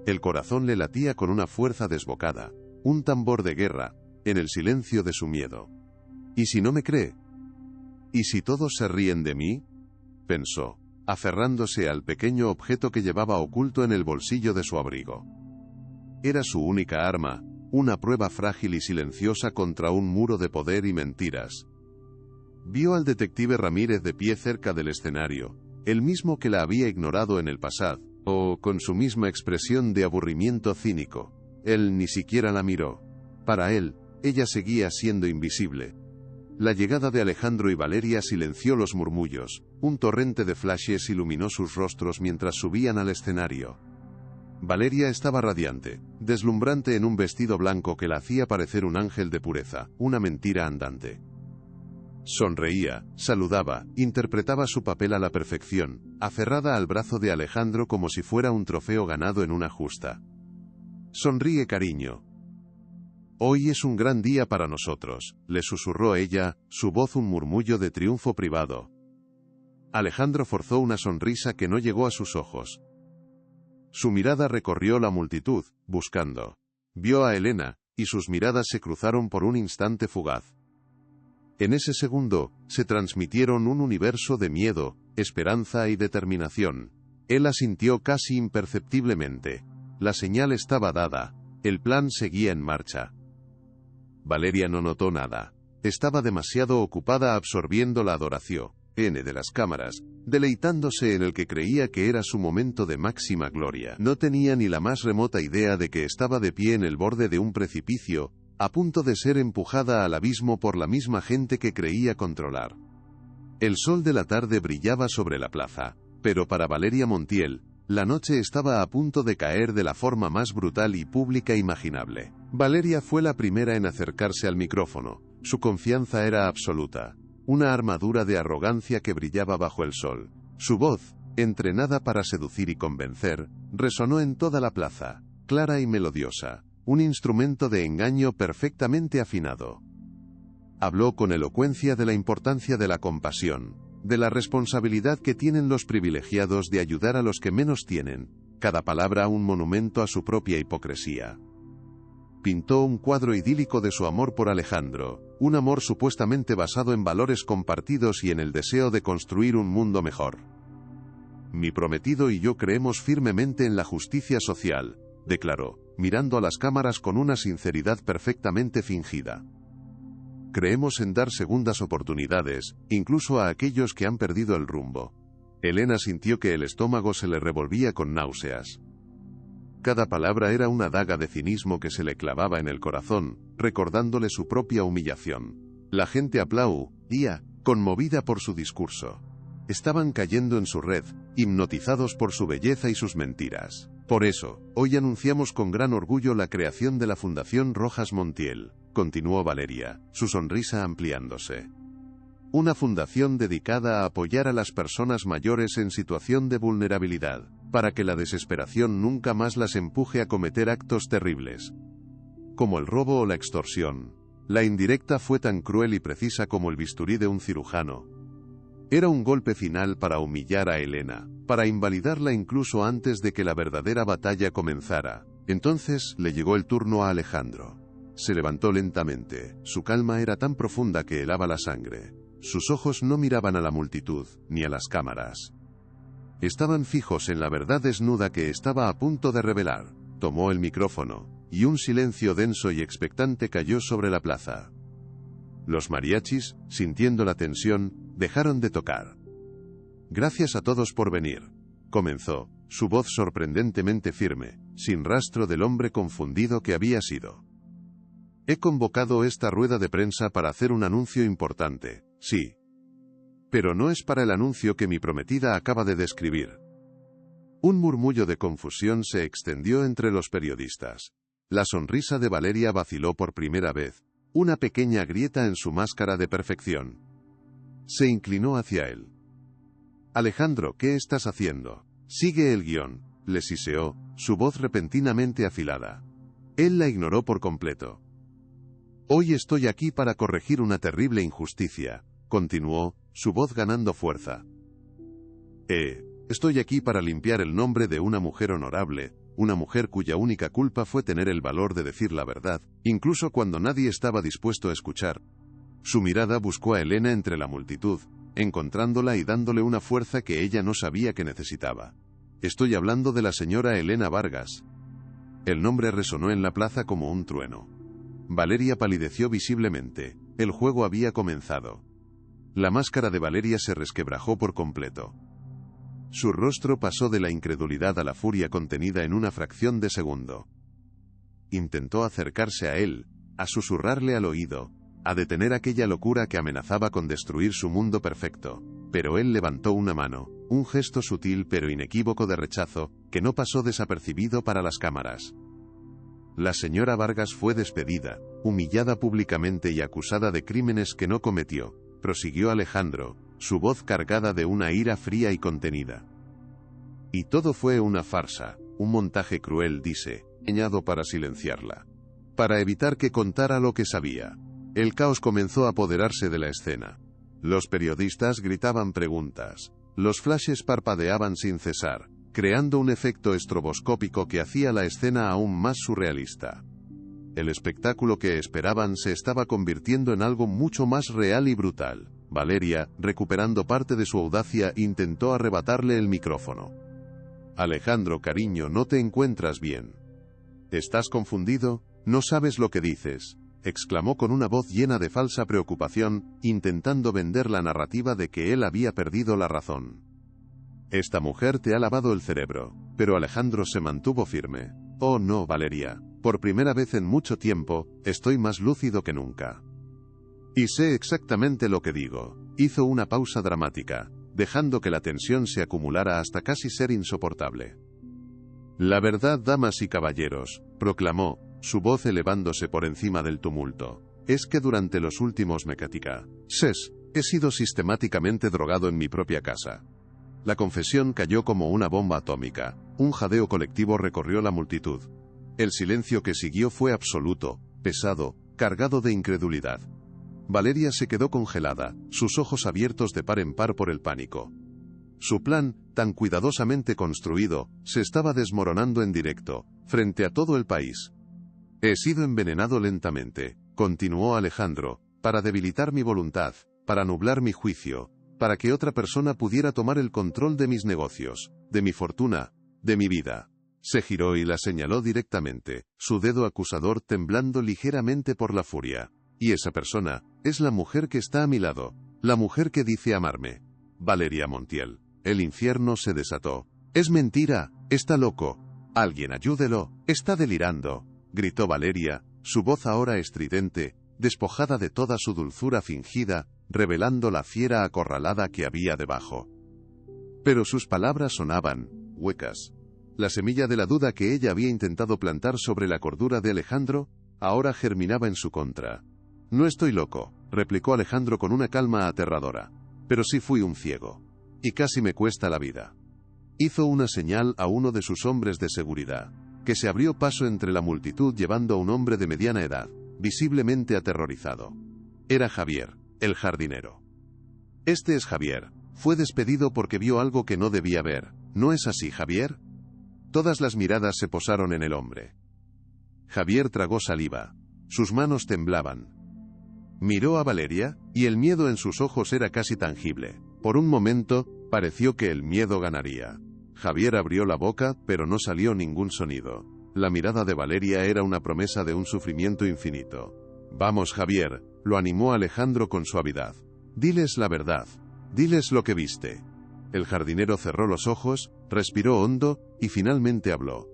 Speaker 1: El corazón le latía con una fuerza desbocada, un tambor de guerra, en el silencio de su miedo. ¿Y si no me cree? ¿Y si todos se ríen de mí?, pensó, aferrándose al pequeño objeto que llevaba oculto en el bolsillo de su abrigo. Era su única arma, una prueba frágil y silenciosa contra un muro de poder y mentiras. Vio al detective Ramírez de pie cerca del escenario, el mismo que la había ignorado en el pasado, con su misma expresión de aburrimiento cínico. Él ni siquiera la miró. Para él, ella seguía siendo invisible. La llegada de Alejandro y Valeria silenció los murmullos, un torrente de flashes iluminó sus rostros mientras subían al escenario. Valeria estaba radiante, deslumbrante en un vestido blanco que la hacía parecer un ángel de pureza, una mentira andante. Sonreía, saludaba, interpretaba su papel a la perfección, aferrada al brazo de Alejandro como si fuera un trofeo ganado en una justa. «Sonríe, cariño. Hoy es un gran día para nosotros», le susurró ella, su voz un murmullo de triunfo privado. Alejandro forzó una sonrisa que no llegó a sus ojos. Su mirada recorrió la multitud, buscando. Vio a Elena, y sus miradas se cruzaron por un instante fugaz. En ese segundo, se transmitieron un universo de miedo, esperanza y determinación. Él la sintió casi imperceptiblemente. La señal estaba dada. El plan seguía en marcha. Valeria no notó nada. Estaba demasiado ocupada absorbiendo la adoración de las cámaras, deleitándose en el que creía que era su momento de máxima gloria. No tenía ni la más remota idea de que estaba de pie en el borde de un precipicio, a punto de ser empujada al abismo por la misma gente que creía controlar. El sol de la tarde brillaba sobre la plaza, pero para Valeria Montiel, la noche estaba a punto de caer de la forma más brutal y pública imaginable. Valeria fue la primera en acercarse al micrófono. Su confianza era absoluta, una armadura de arrogancia que brillaba bajo el sol. Su voz, entrenada para seducir y convencer, resonó en toda la plaza, clara y melodiosa. Un instrumento de engaño perfectamente afinado. Habló con elocuencia de la importancia de la compasión, de la responsabilidad que tienen los privilegiados de ayudar a los que menos tienen, cada palabra un monumento a su propia hipocresía. Pintó un cuadro idílico de su amor por Alejandro, un amor supuestamente basado en valores compartidos y en el deseo de construir un mundo mejor. «Mi prometido y yo creemos firmemente en la justicia social», declaró, mirando a las cámaras con una sinceridad perfectamente fingida. «Creemos en dar segundas oportunidades, incluso a aquellos que han perdido el rumbo». Elena sintió que el estómago se le revolvía con náuseas. Cada palabra era una daga de cinismo que se le clavaba en el corazón, recordándole su propia humillación. La gente aplaudía, conmovida por su discurso. Estaban cayendo en su red, hipnotizados por su belleza y sus mentiras. Por eso, hoy anunciamos con gran orgullo la creación de la Fundación Rojas Montiel, continuó Valeria, su sonrisa ampliándose. Una fundación dedicada a apoyar a las personas mayores en situación de vulnerabilidad, para que la desesperación nunca más las empuje a cometer actos terribles, como el robo o la extorsión. La indirecta fue tan cruel y precisa como el bisturí de un cirujano. Era un golpe final para humillar a Elena, para invalidarla incluso antes de que la verdadera batalla comenzara. Entonces le llegó el turno a Alejandro. Se levantó lentamente, su calma era tan profunda que helaba la sangre. Sus ojos no miraban a la multitud, ni a las cámaras. Estaban fijos en la verdad desnuda que estaba a punto de revelar. Tomó el micrófono, y un silencio denso y expectante cayó sobre la plaza. Los mariachis, sintiendo la tensión, dejaron de tocar. «Gracias a todos por venir», comenzó, su voz sorprendentemente firme, sin rastro del hombre confundido que había sido. «He convocado esta rueda de prensa para hacer un anuncio importante, sí. Pero no es para el anuncio que mi prometida acaba de describir». Un murmullo de confusión se extendió entre los periodistas. La sonrisa de Valeria vaciló por primera vez, una pequeña grieta en su máscara de perfección. Se inclinó hacia él. «Alejandro, ¿qué estás haciendo? Sigue el guión», le siseó, su voz repentinamente afilada. Él la ignoró por completo. «Hoy estoy aquí para corregir una terrible injusticia», continuó, su voz ganando fuerza. Estoy aquí para limpiar el nombre de una mujer honorable, una mujer cuya única culpa fue tener el valor de decir la verdad, incluso cuando nadie estaba dispuesto a escuchar». Su mirada buscó a Elena entre la multitud, encontrándola y dándole una fuerza que ella no sabía que necesitaba. «Estoy hablando de la señora Elena Vargas». El nombre resonó en la plaza como un trueno. Valeria palideció visiblemente. El juego había comenzado. La máscara de Valeria se resquebrajó por completo. Su rostro pasó de la incredulidad a la furia contenida en una fracción de segundo. Intentó acercarse a él, a susurrarle al oído, a detener aquella locura que amenazaba con destruir su mundo perfecto. Pero él levantó una mano, un gesto sutil pero inequívoco de rechazo, que no pasó desapercibido para las cámaras. La señora Vargas fue despedida, humillada públicamente y acusada de crímenes que no cometió, prosiguió Alejandro, su voz cargada de una ira fría y contenida. Y todo fue una farsa, un montaje cruel, dice, diseñado para silenciarla, para evitar que contara lo que sabía. El caos comenzó a apoderarse de la escena. Los periodistas gritaban preguntas. Los flashes parpadeaban sin cesar, creando un efecto estroboscópico que hacía la escena aún más surrealista. El espectáculo que esperaban se estaba convirtiendo en algo mucho más real y brutal. Valeria, recuperando parte de su audacia, intentó arrebatarle el micrófono. Alejandro, cariño, no te encuentras bien. ¿Estás confundido? ¿No sabes lo que dices?, exclamó con una voz llena de falsa preocupación, intentando vender la narrativa de que él había perdido la razón. Esta mujer te ha lavado el cerebro. Pero Alejandro se mantuvo firme. Oh no, Valeria, por primera vez en mucho tiempo, estoy más lúcido que nunca. Y sé exactamente lo que digo. Hizo una pausa dramática, dejando que la tensión se acumulara hasta casi ser insoportable. La verdad, damas y caballeros, proclamó, su voz elevándose por encima del tumulto, es que durante los últimos meses, he sido sistemáticamente drogado en mi propia casa. La confesión cayó como una bomba atómica, un jadeo colectivo recorrió la multitud. El silencio que siguió fue absoluto, pesado, cargado de incredulidad. Valeria se quedó congelada, sus ojos abiertos de par en par por el pánico. Su plan, tan cuidadosamente construido, se estaba desmoronando en directo, frente a todo el país. He sido envenenado lentamente, continuó Alejandro, para debilitar mi voluntad, para nublar mi juicio, para que otra persona pudiera tomar el control de mis negocios, de mi fortuna, de mi vida. Se giró y la señaló directamente, su dedo acusador temblando ligeramente por la furia. Y esa persona, es la mujer que está a mi lado, la mujer que dice amarme. Valeria Montiel. El infierno se desató. Es mentira, está loco. Alguien ayúdelo, está delirando, gritó Valeria, su voz ahora estridente, despojada de toda su dulzura fingida, revelando la fiera acorralada que había debajo. Pero sus palabras sonaban huecas. La semilla de la duda que ella había intentado plantar sobre la cordura de Alejandro, ahora germinaba en su contra. No estoy loco, replicó Alejandro con una calma aterradora. Pero sí fui un ciego. Y casi me cuesta la vida. Hizo una señal a uno de sus hombres de seguridad, que se abrió paso entre la multitud llevando a un hombre de mediana edad, visiblemente aterrorizado. Era Javier, el jardinero. Este es Javier. Fue despedido porque vio algo que no debía ver. ¿No es así, Javier? Todas las miradas se posaron en el hombre. Javier tragó saliva. Sus manos temblaban. Miró a Valeria, y el miedo en sus ojos era casi tangible. Por un momento, pareció que el miedo ganaría. Javier abrió la boca, pero no salió ningún sonido. La mirada de Valeria era una promesa de un sufrimiento infinito. Vamos, Javier, lo animó Alejandro con suavidad. Diles la verdad. Diles lo que viste. El jardinero cerró los ojos, respiró hondo, y finalmente habló.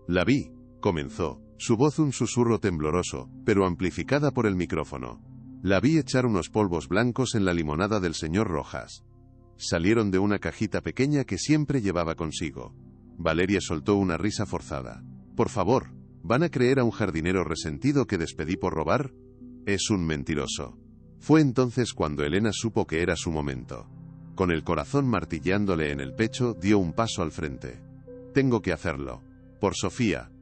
Speaker 1: La vi, comenzó, su voz un susurro tembloroso, pero amplificada por el micrófono. La vi echar unos polvos blancos en la limonada del señor Rojas. Salieron de una cajita pequeña que siempre llevaba consigo. Valeria soltó una risa forzada. Por favor, ¿van a creer a un jardinero resentido que despedí por robar? Es un mentiroso. Fue entonces cuando Elena supo que era su momento. Con el corazón martillándole en el pecho, dio un paso al frente. Tengo que hacerlo. Por Sofía.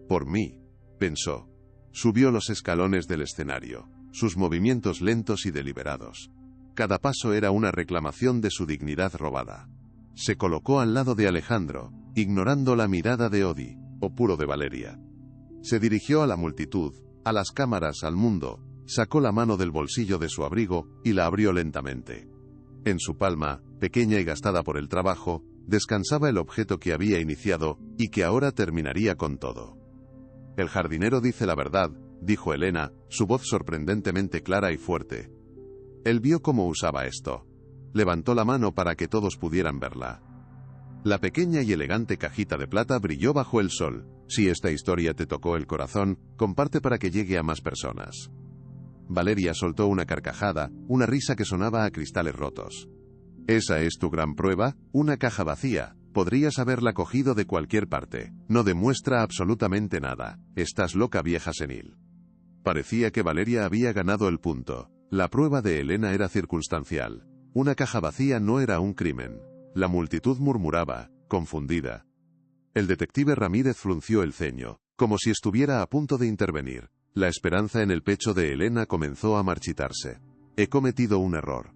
Speaker 1: Por mí, pensó. Subió los escalones del escenario, sus movimientos lentos y deliberados. Cada paso era una reclamación de su dignidad robada. Se colocó al lado de Alejandro, ignorando la mirada de odio, o puro de Valeria. Se dirigió a la multitud, a las cámaras, al mundo, sacó la mano del bolsillo de su abrigo, y la abrió lentamente. En su palma, pequeña y gastada por el trabajo, descansaba el objeto que había iniciado, y que ahora terminaría con todo. El jardinero dice la verdad, dijo Elena, su voz sorprendentemente clara y fuerte. Él vio cómo usaba esto. Levantó la mano para que todos pudieran verla. La pequeña y elegante cajita de plata brilló bajo el sol. Si esta historia te tocó el corazón, comparte para que llegue a más personas. Valeria soltó una carcajada, una risa que sonaba a cristales rotos. ¿Esa es tu gran prueba? Una caja vacía. Podrías haberla cogido de cualquier parte. No demuestra absolutamente nada. Estás loca, vieja senil. Parecía que Valeria había ganado el punto. La prueba de Elena era circunstancial. Una caja vacía no era un crimen. La multitud murmuraba, confundida. El detective Ramírez frunció el ceño, como si estuviera a punto de intervenir. La esperanza en el pecho de Elena comenzó a marchitarse. ¿He cometido un error?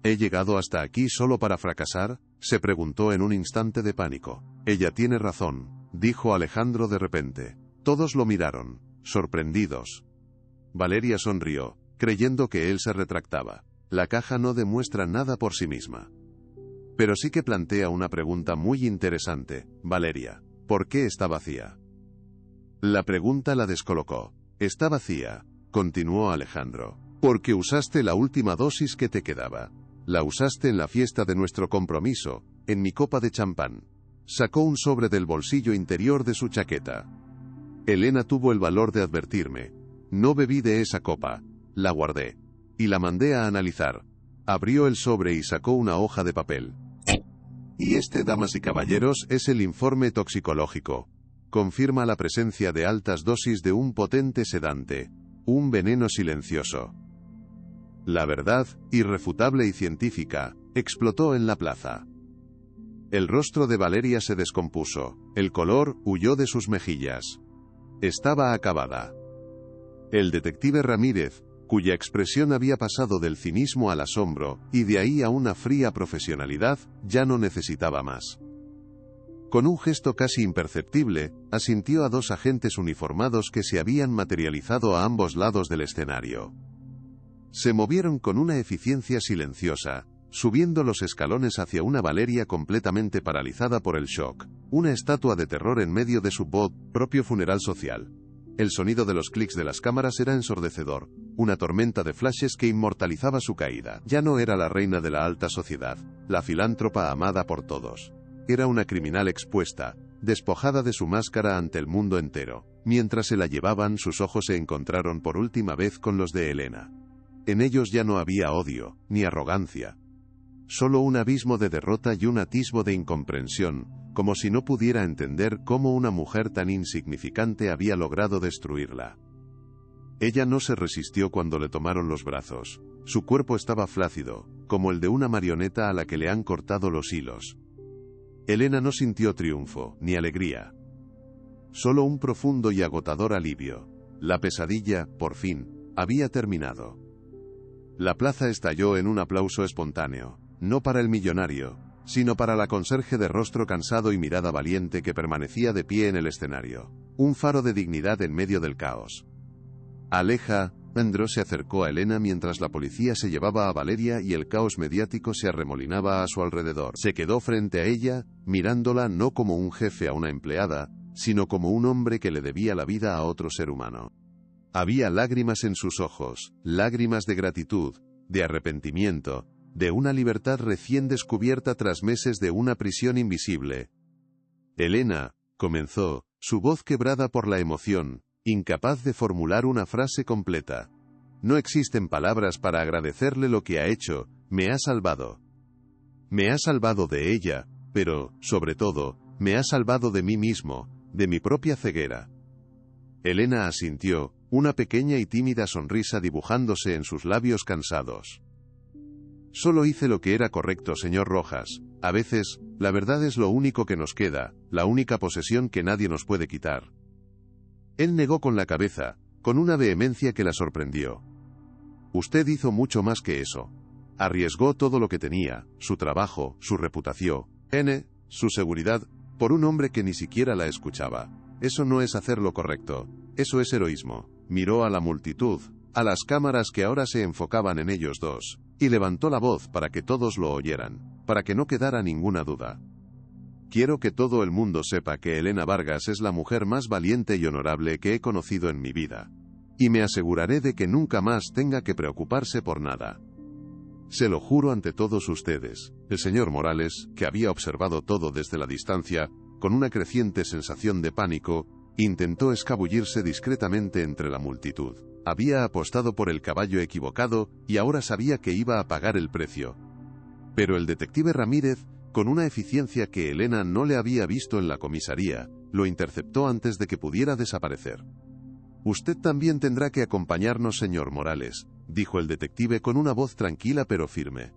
Speaker 1: ¿He llegado hasta aquí solo para fracasar?, se preguntó en un instante de pánico. Ella tiene razón, dijo Alejandro de repente. Todos lo miraron, sorprendidos. Valeria sonrió, creyendo que él se retractaba. La caja no demuestra nada por sí misma. Pero sí que plantea una pregunta muy interesante. Valeria, ¿por qué está vacía? La pregunta la descolocó. Está vacía, continuó Alejandro, porque usaste la última dosis que te quedaba. La usaste en la fiesta de nuestro compromiso, en mi copa de champán. Sacó un sobre del bolsillo interior de su chaqueta. Elena tuvo el valor de advertirme. No bebí de esa copa. La guardé. Y la mandé a analizar. Abrió el sobre y sacó una hoja de papel. Y este, damas y caballeros, es el informe toxicológico. Confirma la presencia de altas dosis de un potente sedante. Un veneno silencioso. La verdad, irrefutable y científica, explotó en la plaza. El rostro de Valeria se descompuso, el color huyó de sus mejillas. Estaba acabada. El detective Ramírez, cuya expresión había pasado del cinismo al asombro, y de ahí a una fría profesionalidad, ya no necesitaba más. Con un gesto casi imperceptible, asintió a dos agentes uniformados que se habían materializado a ambos lados del escenario. Se movieron con una eficiencia silenciosa, subiendo los escalones hacia una Valeria completamente paralizada por el shock, una estatua de terror en medio de su propio funeral social. El sonido de los clics de las cámaras era ensordecedor, una tormenta de flashes que inmortalizaba su caída. Ya no era la reina de la alta sociedad, la filántropa amada por todos. Era una criminal expuesta, despojada de su máscara ante el mundo entero. Mientras se la llevaban, sus ojos se encontraron por última vez con los de Elena. En ellos ya no había odio, ni arrogancia. Solo un abismo de derrota y un atisbo de incomprensión, como si no pudiera entender cómo una mujer tan insignificante había logrado destruirla. Ella no se resistió cuando le tomaron los brazos. Su cuerpo estaba flácido, como el de una marioneta a la que le han cortado los hilos. Elena no sintió triunfo, ni alegría. Solo un profundo y agotador alivio. La pesadilla, por fin, había terminado. La plaza estalló en un aplauso espontáneo, no para el millonario, sino para la conserje de rostro cansado y mirada valiente que permanecía de pie en el escenario, un faro de dignidad en medio del caos. Alejandro se acercó a Elena mientras la policía se llevaba a Valeria y el caos mediático se arremolinaba a su alrededor. Se quedó frente a ella, mirándola no como un jefe a una empleada, sino como un hombre que le debía la vida a otro ser humano. Había lágrimas en sus ojos, lágrimas de gratitud, de arrepentimiento, de una libertad recién descubierta tras meses de una prisión invisible. Elena, comenzó, su voz quebrada por la emoción, incapaz de formular una frase completa. No existen palabras para agradecerle lo que ha hecho, me ha salvado. Me ha salvado de ella, pero, sobre todo, me ha salvado de mí mismo, de mi propia ceguera. Elena asintió, una pequeña y tímida sonrisa dibujándose en sus labios cansados. Solo hice lo que era correcto, señor Rojas. A veces, la verdad es lo único que nos queda, la única posesión que nadie nos puede quitar. Él negó con la cabeza, con una vehemencia que la sorprendió. Usted hizo mucho más que eso. Arriesgó todo lo que tenía, su trabajo, su reputación, su seguridad, por un hombre que ni siquiera la escuchaba. Eso no es hacer lo correcto, eso es heroísmo. Miró a la multitud, a las cámaras que ahora se enfocaban en ellos dos, y levantó la voz para que todos lo oyeran, para que no quedara ninguna duda. Quiero que todo el mundo sepa que Elena Vargas es la mujer más valiente y honorable que he conocido en mi vida. Y me aseguraré de que nunca más tenga que preocuparse por nada. Se lo juro ante todos ustedes. El señor Morales, que había observado todo desde la distancia, con una creciente sensación de pánico, intentó escabullirse discretamente entre la multitud. Había apostado por el caballo equivocado y ahora sabía que iba a pagar el precio. Pero el detective Ramírez, con una eficiencia que Elena no le había visto en la comisaría, lo interceptó antes de que pudiera desaparecer. «Usted también tendrá que acompañarnos, señor Morales», dijo el detective con una voz tranquila pero firme.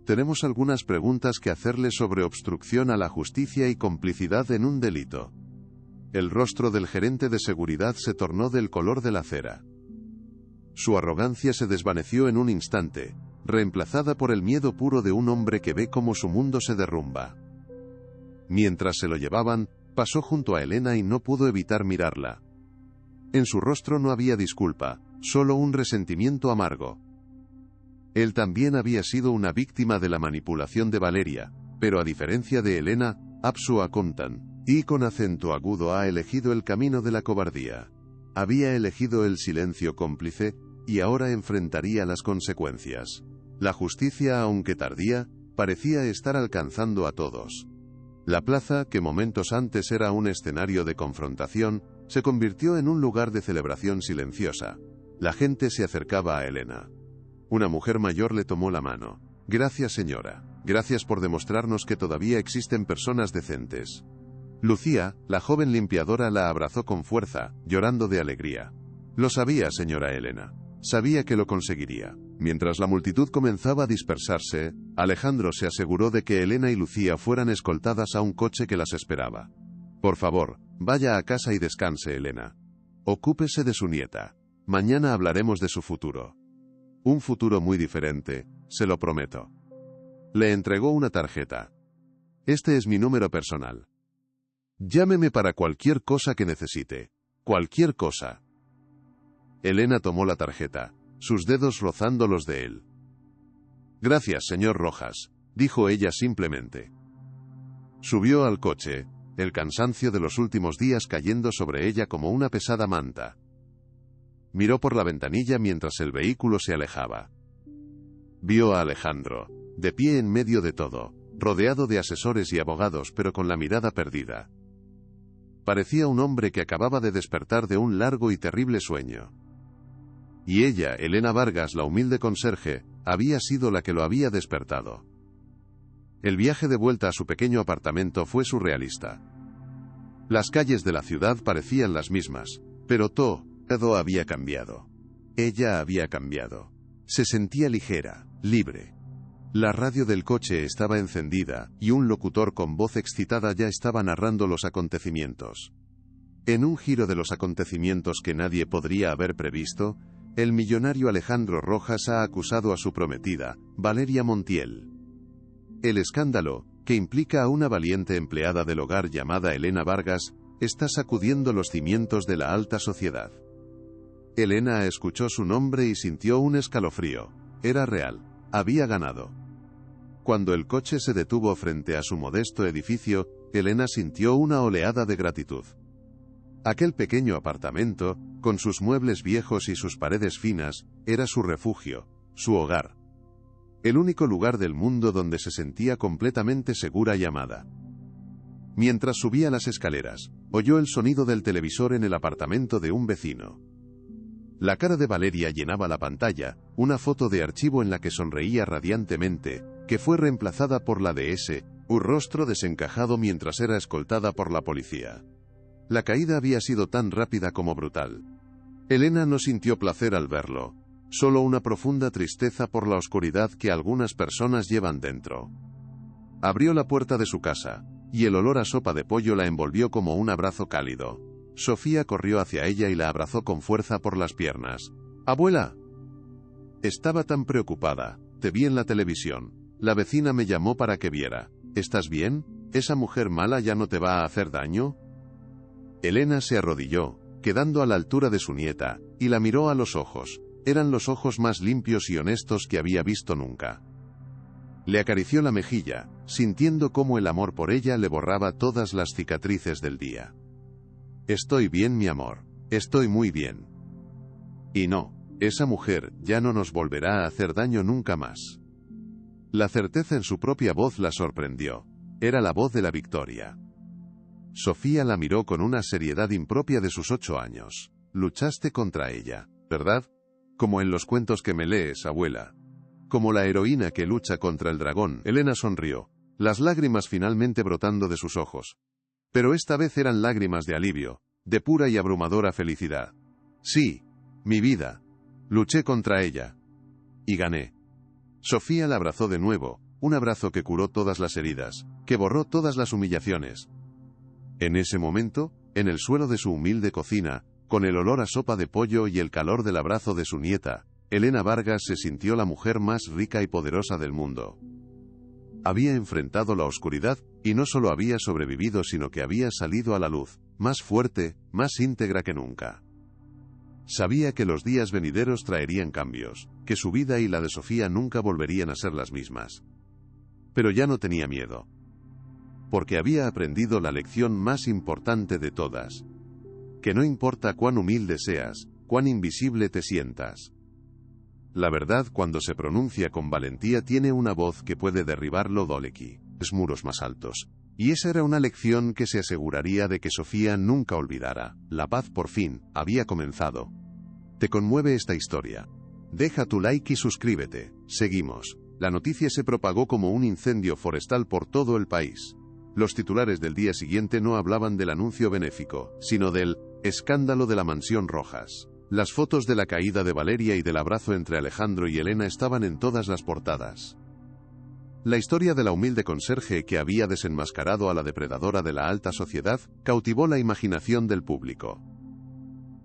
Speaker 1: «Tenemos algunas preguntas que hacerle sobre obstrucción a la justicia y complicidad en un delito». El rostro del gerente de seguridad se tornó del color de la cera. Su arrogancia se desvaneció en un instante, reemplazada por el miedo puro de un hombre que ve cómo su mundo se derrumba. Mientras se lo llevaban, pasó junto a Elena y no pudo evitar mirarla. En su rostro no había disculpa, solo un resentimiento amargo. Él también había sido una víctima de la manipulación de Valeria, pero a diferencia de Elena, Apsu Acontan, y con acento agudo ha elegido el camino de la cobardía. Había elegido el silencio cómplice, y ahora enfrentaría las consecuencias. La justicia, aunque tardía, parecía estar alcanzando a todos. La plaza, que momentos antes era un escenario de confrontación, se convirtió en un lugar de celebración silenciosa. La gente se acercaba a Elena. Una mujer mayor le tomó la mano. «Gracias, señora. Gracias por demostrarnos que todavía existen personas decentes». Lucía, la joven limpiadora, la abrazó con fuerza, llorando de alegría. «Lo sabía, señora Elena. Sabía que lo conseguiría». Mientras la multitud comenzaba a dispersarse, Alejandro se aseguró de que Elena y Lucía fueran escoltadas a un coche que las esperaba. «Por favor, vaya a casa y descanse, Elena. Ocúpese de su nieta. Mañana hablaremos de su futuro. Un futuro muy diferente, se lo prometo». Le entregó una tarjeta. «Este es mi número personal. Llámeme para cualquier cosa que necesite. Cualquier cosa». Elena tomó la tarjeta, sus dedos rozando los de él. «Gracias, señor Rojas», dijo ella simplemente. Subió al coche, el cansancio de los últimos días cayendo sobre ella como una pesada manta. Miró por la ventanilla mientras el vehículo se alejaba. Vio a Alejandro, de pie en medio de todo, rodeado de asesores y abogados pero con la mirada perdida. Parecía un hombre que acababa de despertar de un largo y terrible sueño. Y ella, Elena Vargas, la humilde conserje, había sido la que lo había despertado. El viaje de vuelta a su pequeño apartamento fue surrealista. Las calles de la ciudad parecían las mismas, pero todo había cambiado. Ella había cambiado. Se sentía ligera, libre. La radio del coche estaba encendida, y un locutor con voz excitada ya estaba narrando los acontecimientos. En un giro de los acontecimientos que nadie podría haber previsto, el millonario Alejandro Rojas ha acusado a su prometida, Valeria Montiel. El escándalo, que implica a una valiente empleada del hogar llamada Elena Vargas, está sacudiendo los cimientos de la alta sociedad. Elena escuchó su nombre y sintió un escalofrío. Era real. Había ganado. Cuando el coche se detuvo frente a su modesto edificio, Elena sintió una oleada de gratitud. Aquel pequeño apartamento, con sus muebles viejos y sus paredes finas, era su refugio, su hogar. El único lugar del mundo donde se sentía completamente segura y amada. Mientras subía las escaleras, oyó el sonido del televisor en el apartamento de un vecino. La cara de Valeria llenaba la pantalla, una foto de archivo en la que sonreía radiantemente, que fue reemplazada por la de un rostro desencajado mientras era escoltada por la policía. La caída había sido tan rápida como brutal. Elena no sintió placer al verlo, solo una profunda tristeza por la oscuridad que algunas personas llevan dentro. Abrió la puerta de su casa, y el olor a sopa de pollo la envolvió como un abrazo cálido. Sofía corrió hacia ella y la abrazó con fuerza por las piernas. «¡Abuela!». Estaba tan preocupada. «Te vi en la televisión. La vecina me llamó para que viera. ¿Estás bien? ¿Esa mujer mala ya no te va a hacer daño?». Elena se arrodilló, quedando a la altura de su nieta, y la miró a los ojos. Eran los ojos más limpios y honestos que había visto nunca. Le acarició la mejilla, sintiendo cómo el amor por ella le borraba todas las cicatrices del día. «Estoy bien, mi amor. Estoy muy bien». «Y no, Esa mujer ya no nos volverá a hacer daño nunca más. La certeza en su propia voz la sorprendió. Era la voz de la victoria. Sofía la miró con una seriedad impropia de sus 8 años. Luchaste contra ella, ¿verdad? Como en los cuentos que me lees, abuela. Como la heroína que lucha contra el dragón. Elena sonrió, las lágrimas finalmente brotando de sus ojos. Pero esta vez eran lágrimas de alivio, de pura y abrumadora felicidad. Sí, mi vida. Luché contra ella. Y gané. Sofía la abrazó de nuevo, un abrazo que curó todas las heridas, que borró todas las humillaciones. En ese momento, en el suelo de su humilde cocina, con el olor a sopa de pollo y el calor del abrazo de su nieta, Elena Vargas se sintió la mujer más rica y poderosa del mundo. Había enfrentado la oscuridad, y no solo había sobrevivido sino que había salido a la luz, más fuerte, más íntegra que nunca. Sabía que los días venideros traerían cambios, que su vida y la de Sofía nunca volverían a ser las mismas. Pero ya no tenía miedo. Porque había aprendido la lección más importante de todas. Que no importa cuán humilde seas, cuán invisible te sientas. La verdad cuando se pronuncia con valentía tiene una voz que puede derribar Lodoleki, los muros más altos. Y esa era una lección que se aseguraría de que Sofía nunca olvidara. La paz por fin había comenzado. ¿Te conmueve esta historia? Deja tu like y suscríbete. Seguimos. La noticia se propagó como un incendio forestal por todo el país. Los titulares del día siguiente no hablaban del anuncio benéfico, sino del escándalo de la mansión Rojas. Las fotos de la caída de Valeria y del abrazo entre Alejandro y Elena estaban en todas las portadas. La historia de la humilde conserje que había desenmascarado a la depredadora de la alta sociedad cautivó la imaginación del público.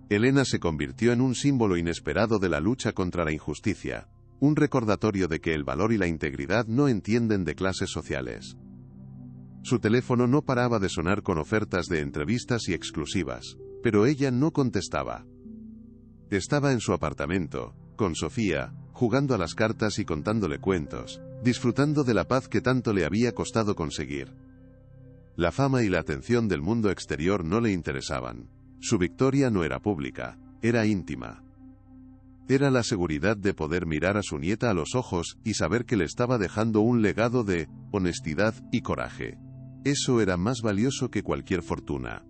Speaker 1: Elena se convirtió en un símbolo inesperado de la lucha contra la injusticia, un recordatorio de que el valor y la integridad no entienden de clases sociales. Su teléfono no paraba de sonar con ofertas de entrevistas y exclusivas, pero ella no contestaba. Estaba en su apartamento, con Sofía, jugando a las cartas y contándole cuentos, disfrutando de la paz que tanto le había costado conseguir. La fama y la atención del mundo exterior no le interesaban. Su victoria no era pública, era íntima. Era la seguridad de poder mirar a su nieta a los ojos y saber que le estaba dejando un legado de honestidad y coraje. Eso era más valioso que cualquier fortuna.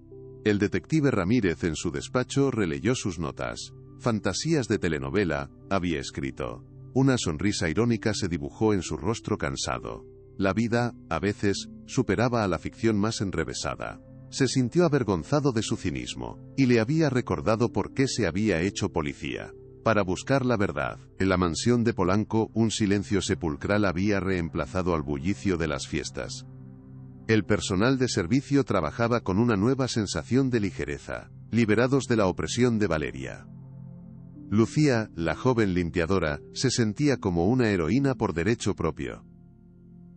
Speaker 1: El detective Ramírez en su despacho releyó sus notas. Fantasías de telenovela, había escrito. Una sonrisa irónica se dibujó en su rostro cansado. La vida, a veces, superaba a la ficción más enrevesada. Se sintió avergonzado de su cinismo, y le había recordado por qué se había hecho policía. Para buscar la verdad. En la mansión de Polanco, un silencio sepulcral había reemplazado al bullicio de las fiestas. El personal de servicio trabajaba con una nueva sensación de ligereza, liberados de la opresión de Valeria. Lucía, la joven limpiadora, se sentía como una heroína por derecho propio.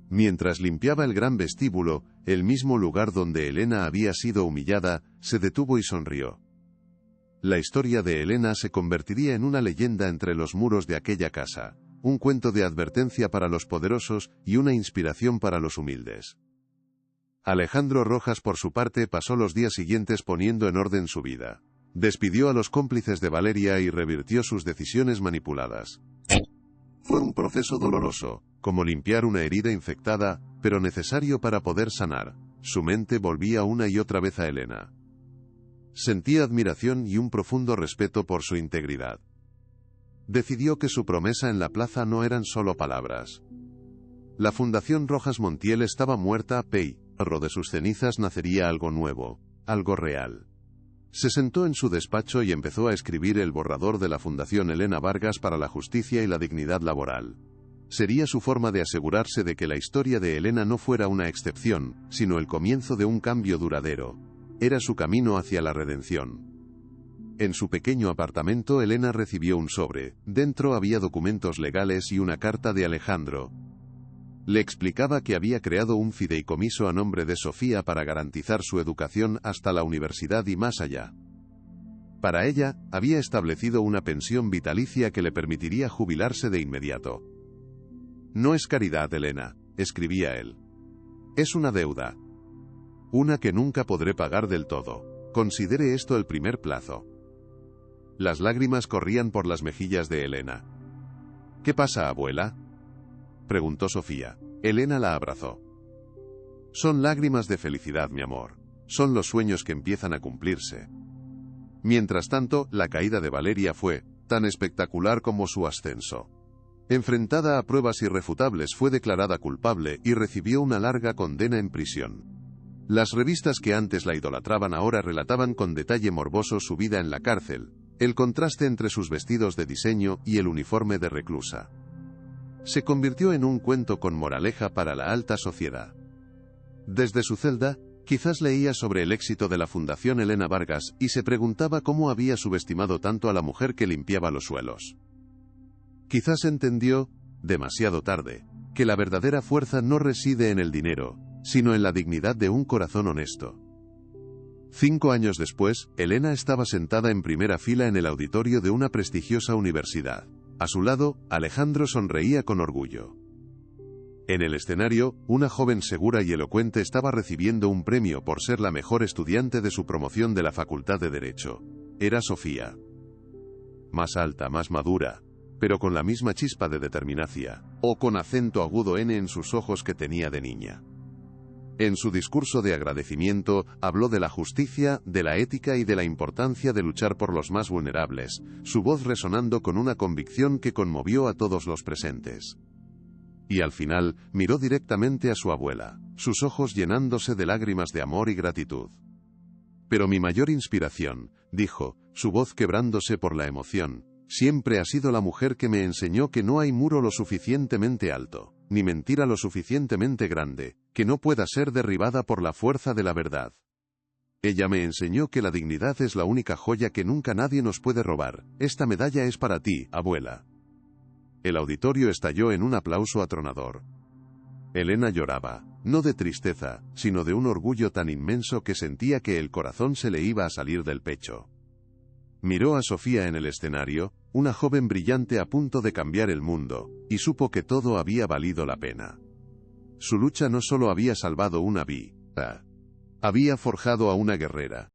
Speaker 1: Mientras limpiaba el gran vestíbulo, el mismo lugar donde Elena había sido humillada, se detuvo y sonrió. La historia de Elena se convertiría en una leyenda entre los muros de aquella casa, un cuento de advertencia para los poderosos y una inspiración para los humildes. Alejandro Rojas por su parte pasó los días siguientes poniendo en orden su vida. Despidió a los cómplices de Valeria y revirtió sus decisiones manipuladas. Fue un proceso doloroso, como limpiar una herida infectada, pero necesario para poder sanar. Su mente volvía una y otra vez a Elena. Sentía admiración y un profundo respeto por su integridad. Decidió que su promesa en la plaza no eran solo palabras. La Fundación Rojas Montiel estaba muerta, de sus cenizas nacería algo nuevo, algo real. Se sentó en su despacho y empezó a escribir el borrador de la Fundación Elena Vargas para la Justicia y la Dignidad Laboral. Sería su forma de asegurarse de que la historia de Elena no fuera una excepción, sino el comienzo de un cambio duradero. Era su camino hacia la redención. En su pequeño apartamento Elena recibió un sobre. Dentro había documentos legales y una carta de Alejandro. Le explicaba que había creado un fideicomiso a nombre de Sofía para garantizar su educación hasta la universidad y más allá. Para ella, había establecido una pensión vitalicia que le permitiría jubilarse de inmediato. No es caridad, Elena, escribía él. Es una deuda. Una que nunca podré pagar del todo. Considere esto el primer plazo. Las lágrimas corrían por las mejillas de Elena. ¿Qué pasa, abuela?, preguntó Sofía. Elena la abrazó. Son lágrimas de felicidad, mi amor. Son los sueños que empiezan a cumplirse. Mientras tanto, la caída de Valeria fue tan espectacular como su ascenso. Enfrentada a pruebas irrefutables, fue declarada culpable y recibió una larga condena en prisión. Las revistas que antes la idolatraban ahora relataban con detalle morboso su vida en la cárcel, el contraste entre sus vestidos de diseño y el uniforme de reclusa. Se convirtió en un cuento con moraleja para la alta sociedad. Desde su celda, quizás leía sobre el éxito de la Fundación Elena Vargas y se preguntaba cómo había subestimado tanto a la mujer que limpiaba los suelos. Quizás entendió, demasiado tarde, que la verdadera fuerza no reside en el dinero, sino en la dignidad de un corazón honesto. 5 años después, Elena estaba sentada en primera fila en el auditorio de una prestigiosa universidad. A su lado, Alejandro sonreía con orgullo. En el escenario, una joven segura y elocuente estaba recibiendo un premio por ser la mejor estudiante de su promoción de la Facultad de Derecho. Era Sofía. Más alta, más madura, pero con la misma chispa de determinación, o con acento agudo en sus ojos que tenía de niña. En su discurso de agradecimiento, habló de la justicia, de la ética y de la importancia de luchar por los más vulnerables, su voz resonando con una convicción que conmovió a todos los presentes. Y al final, miró directamente a su abuela, sus ojos llenándose de lágrimas de amor y gratitud. Pero mi mayor inspiración, dijo, su voz quebrándose por la emoción, siempre ha sido la mujer que me enseñó que no hay muro lo suficientemente alto, ni mentira lo suficientemente grande, que no pueda ser derribada por la fuerza de la verdad. Ella me enseñó que la dignidad es la única joya que nunca nadie nos puede robar. Esta medalla es para ti, abuela. El auditorio estalló en un aplauso atronador. Elena lloraba, no de tristeza, sino de un orgullo tan inmenso que sentía que el corazón se le iba a salir del pecho. Miró a Sofía en el escenario, una joven brillante a punto de cambiar el mundo, y supo que todo había valido la pena. Su lucha no solo había salvado una vida, había forjado a una guerrera.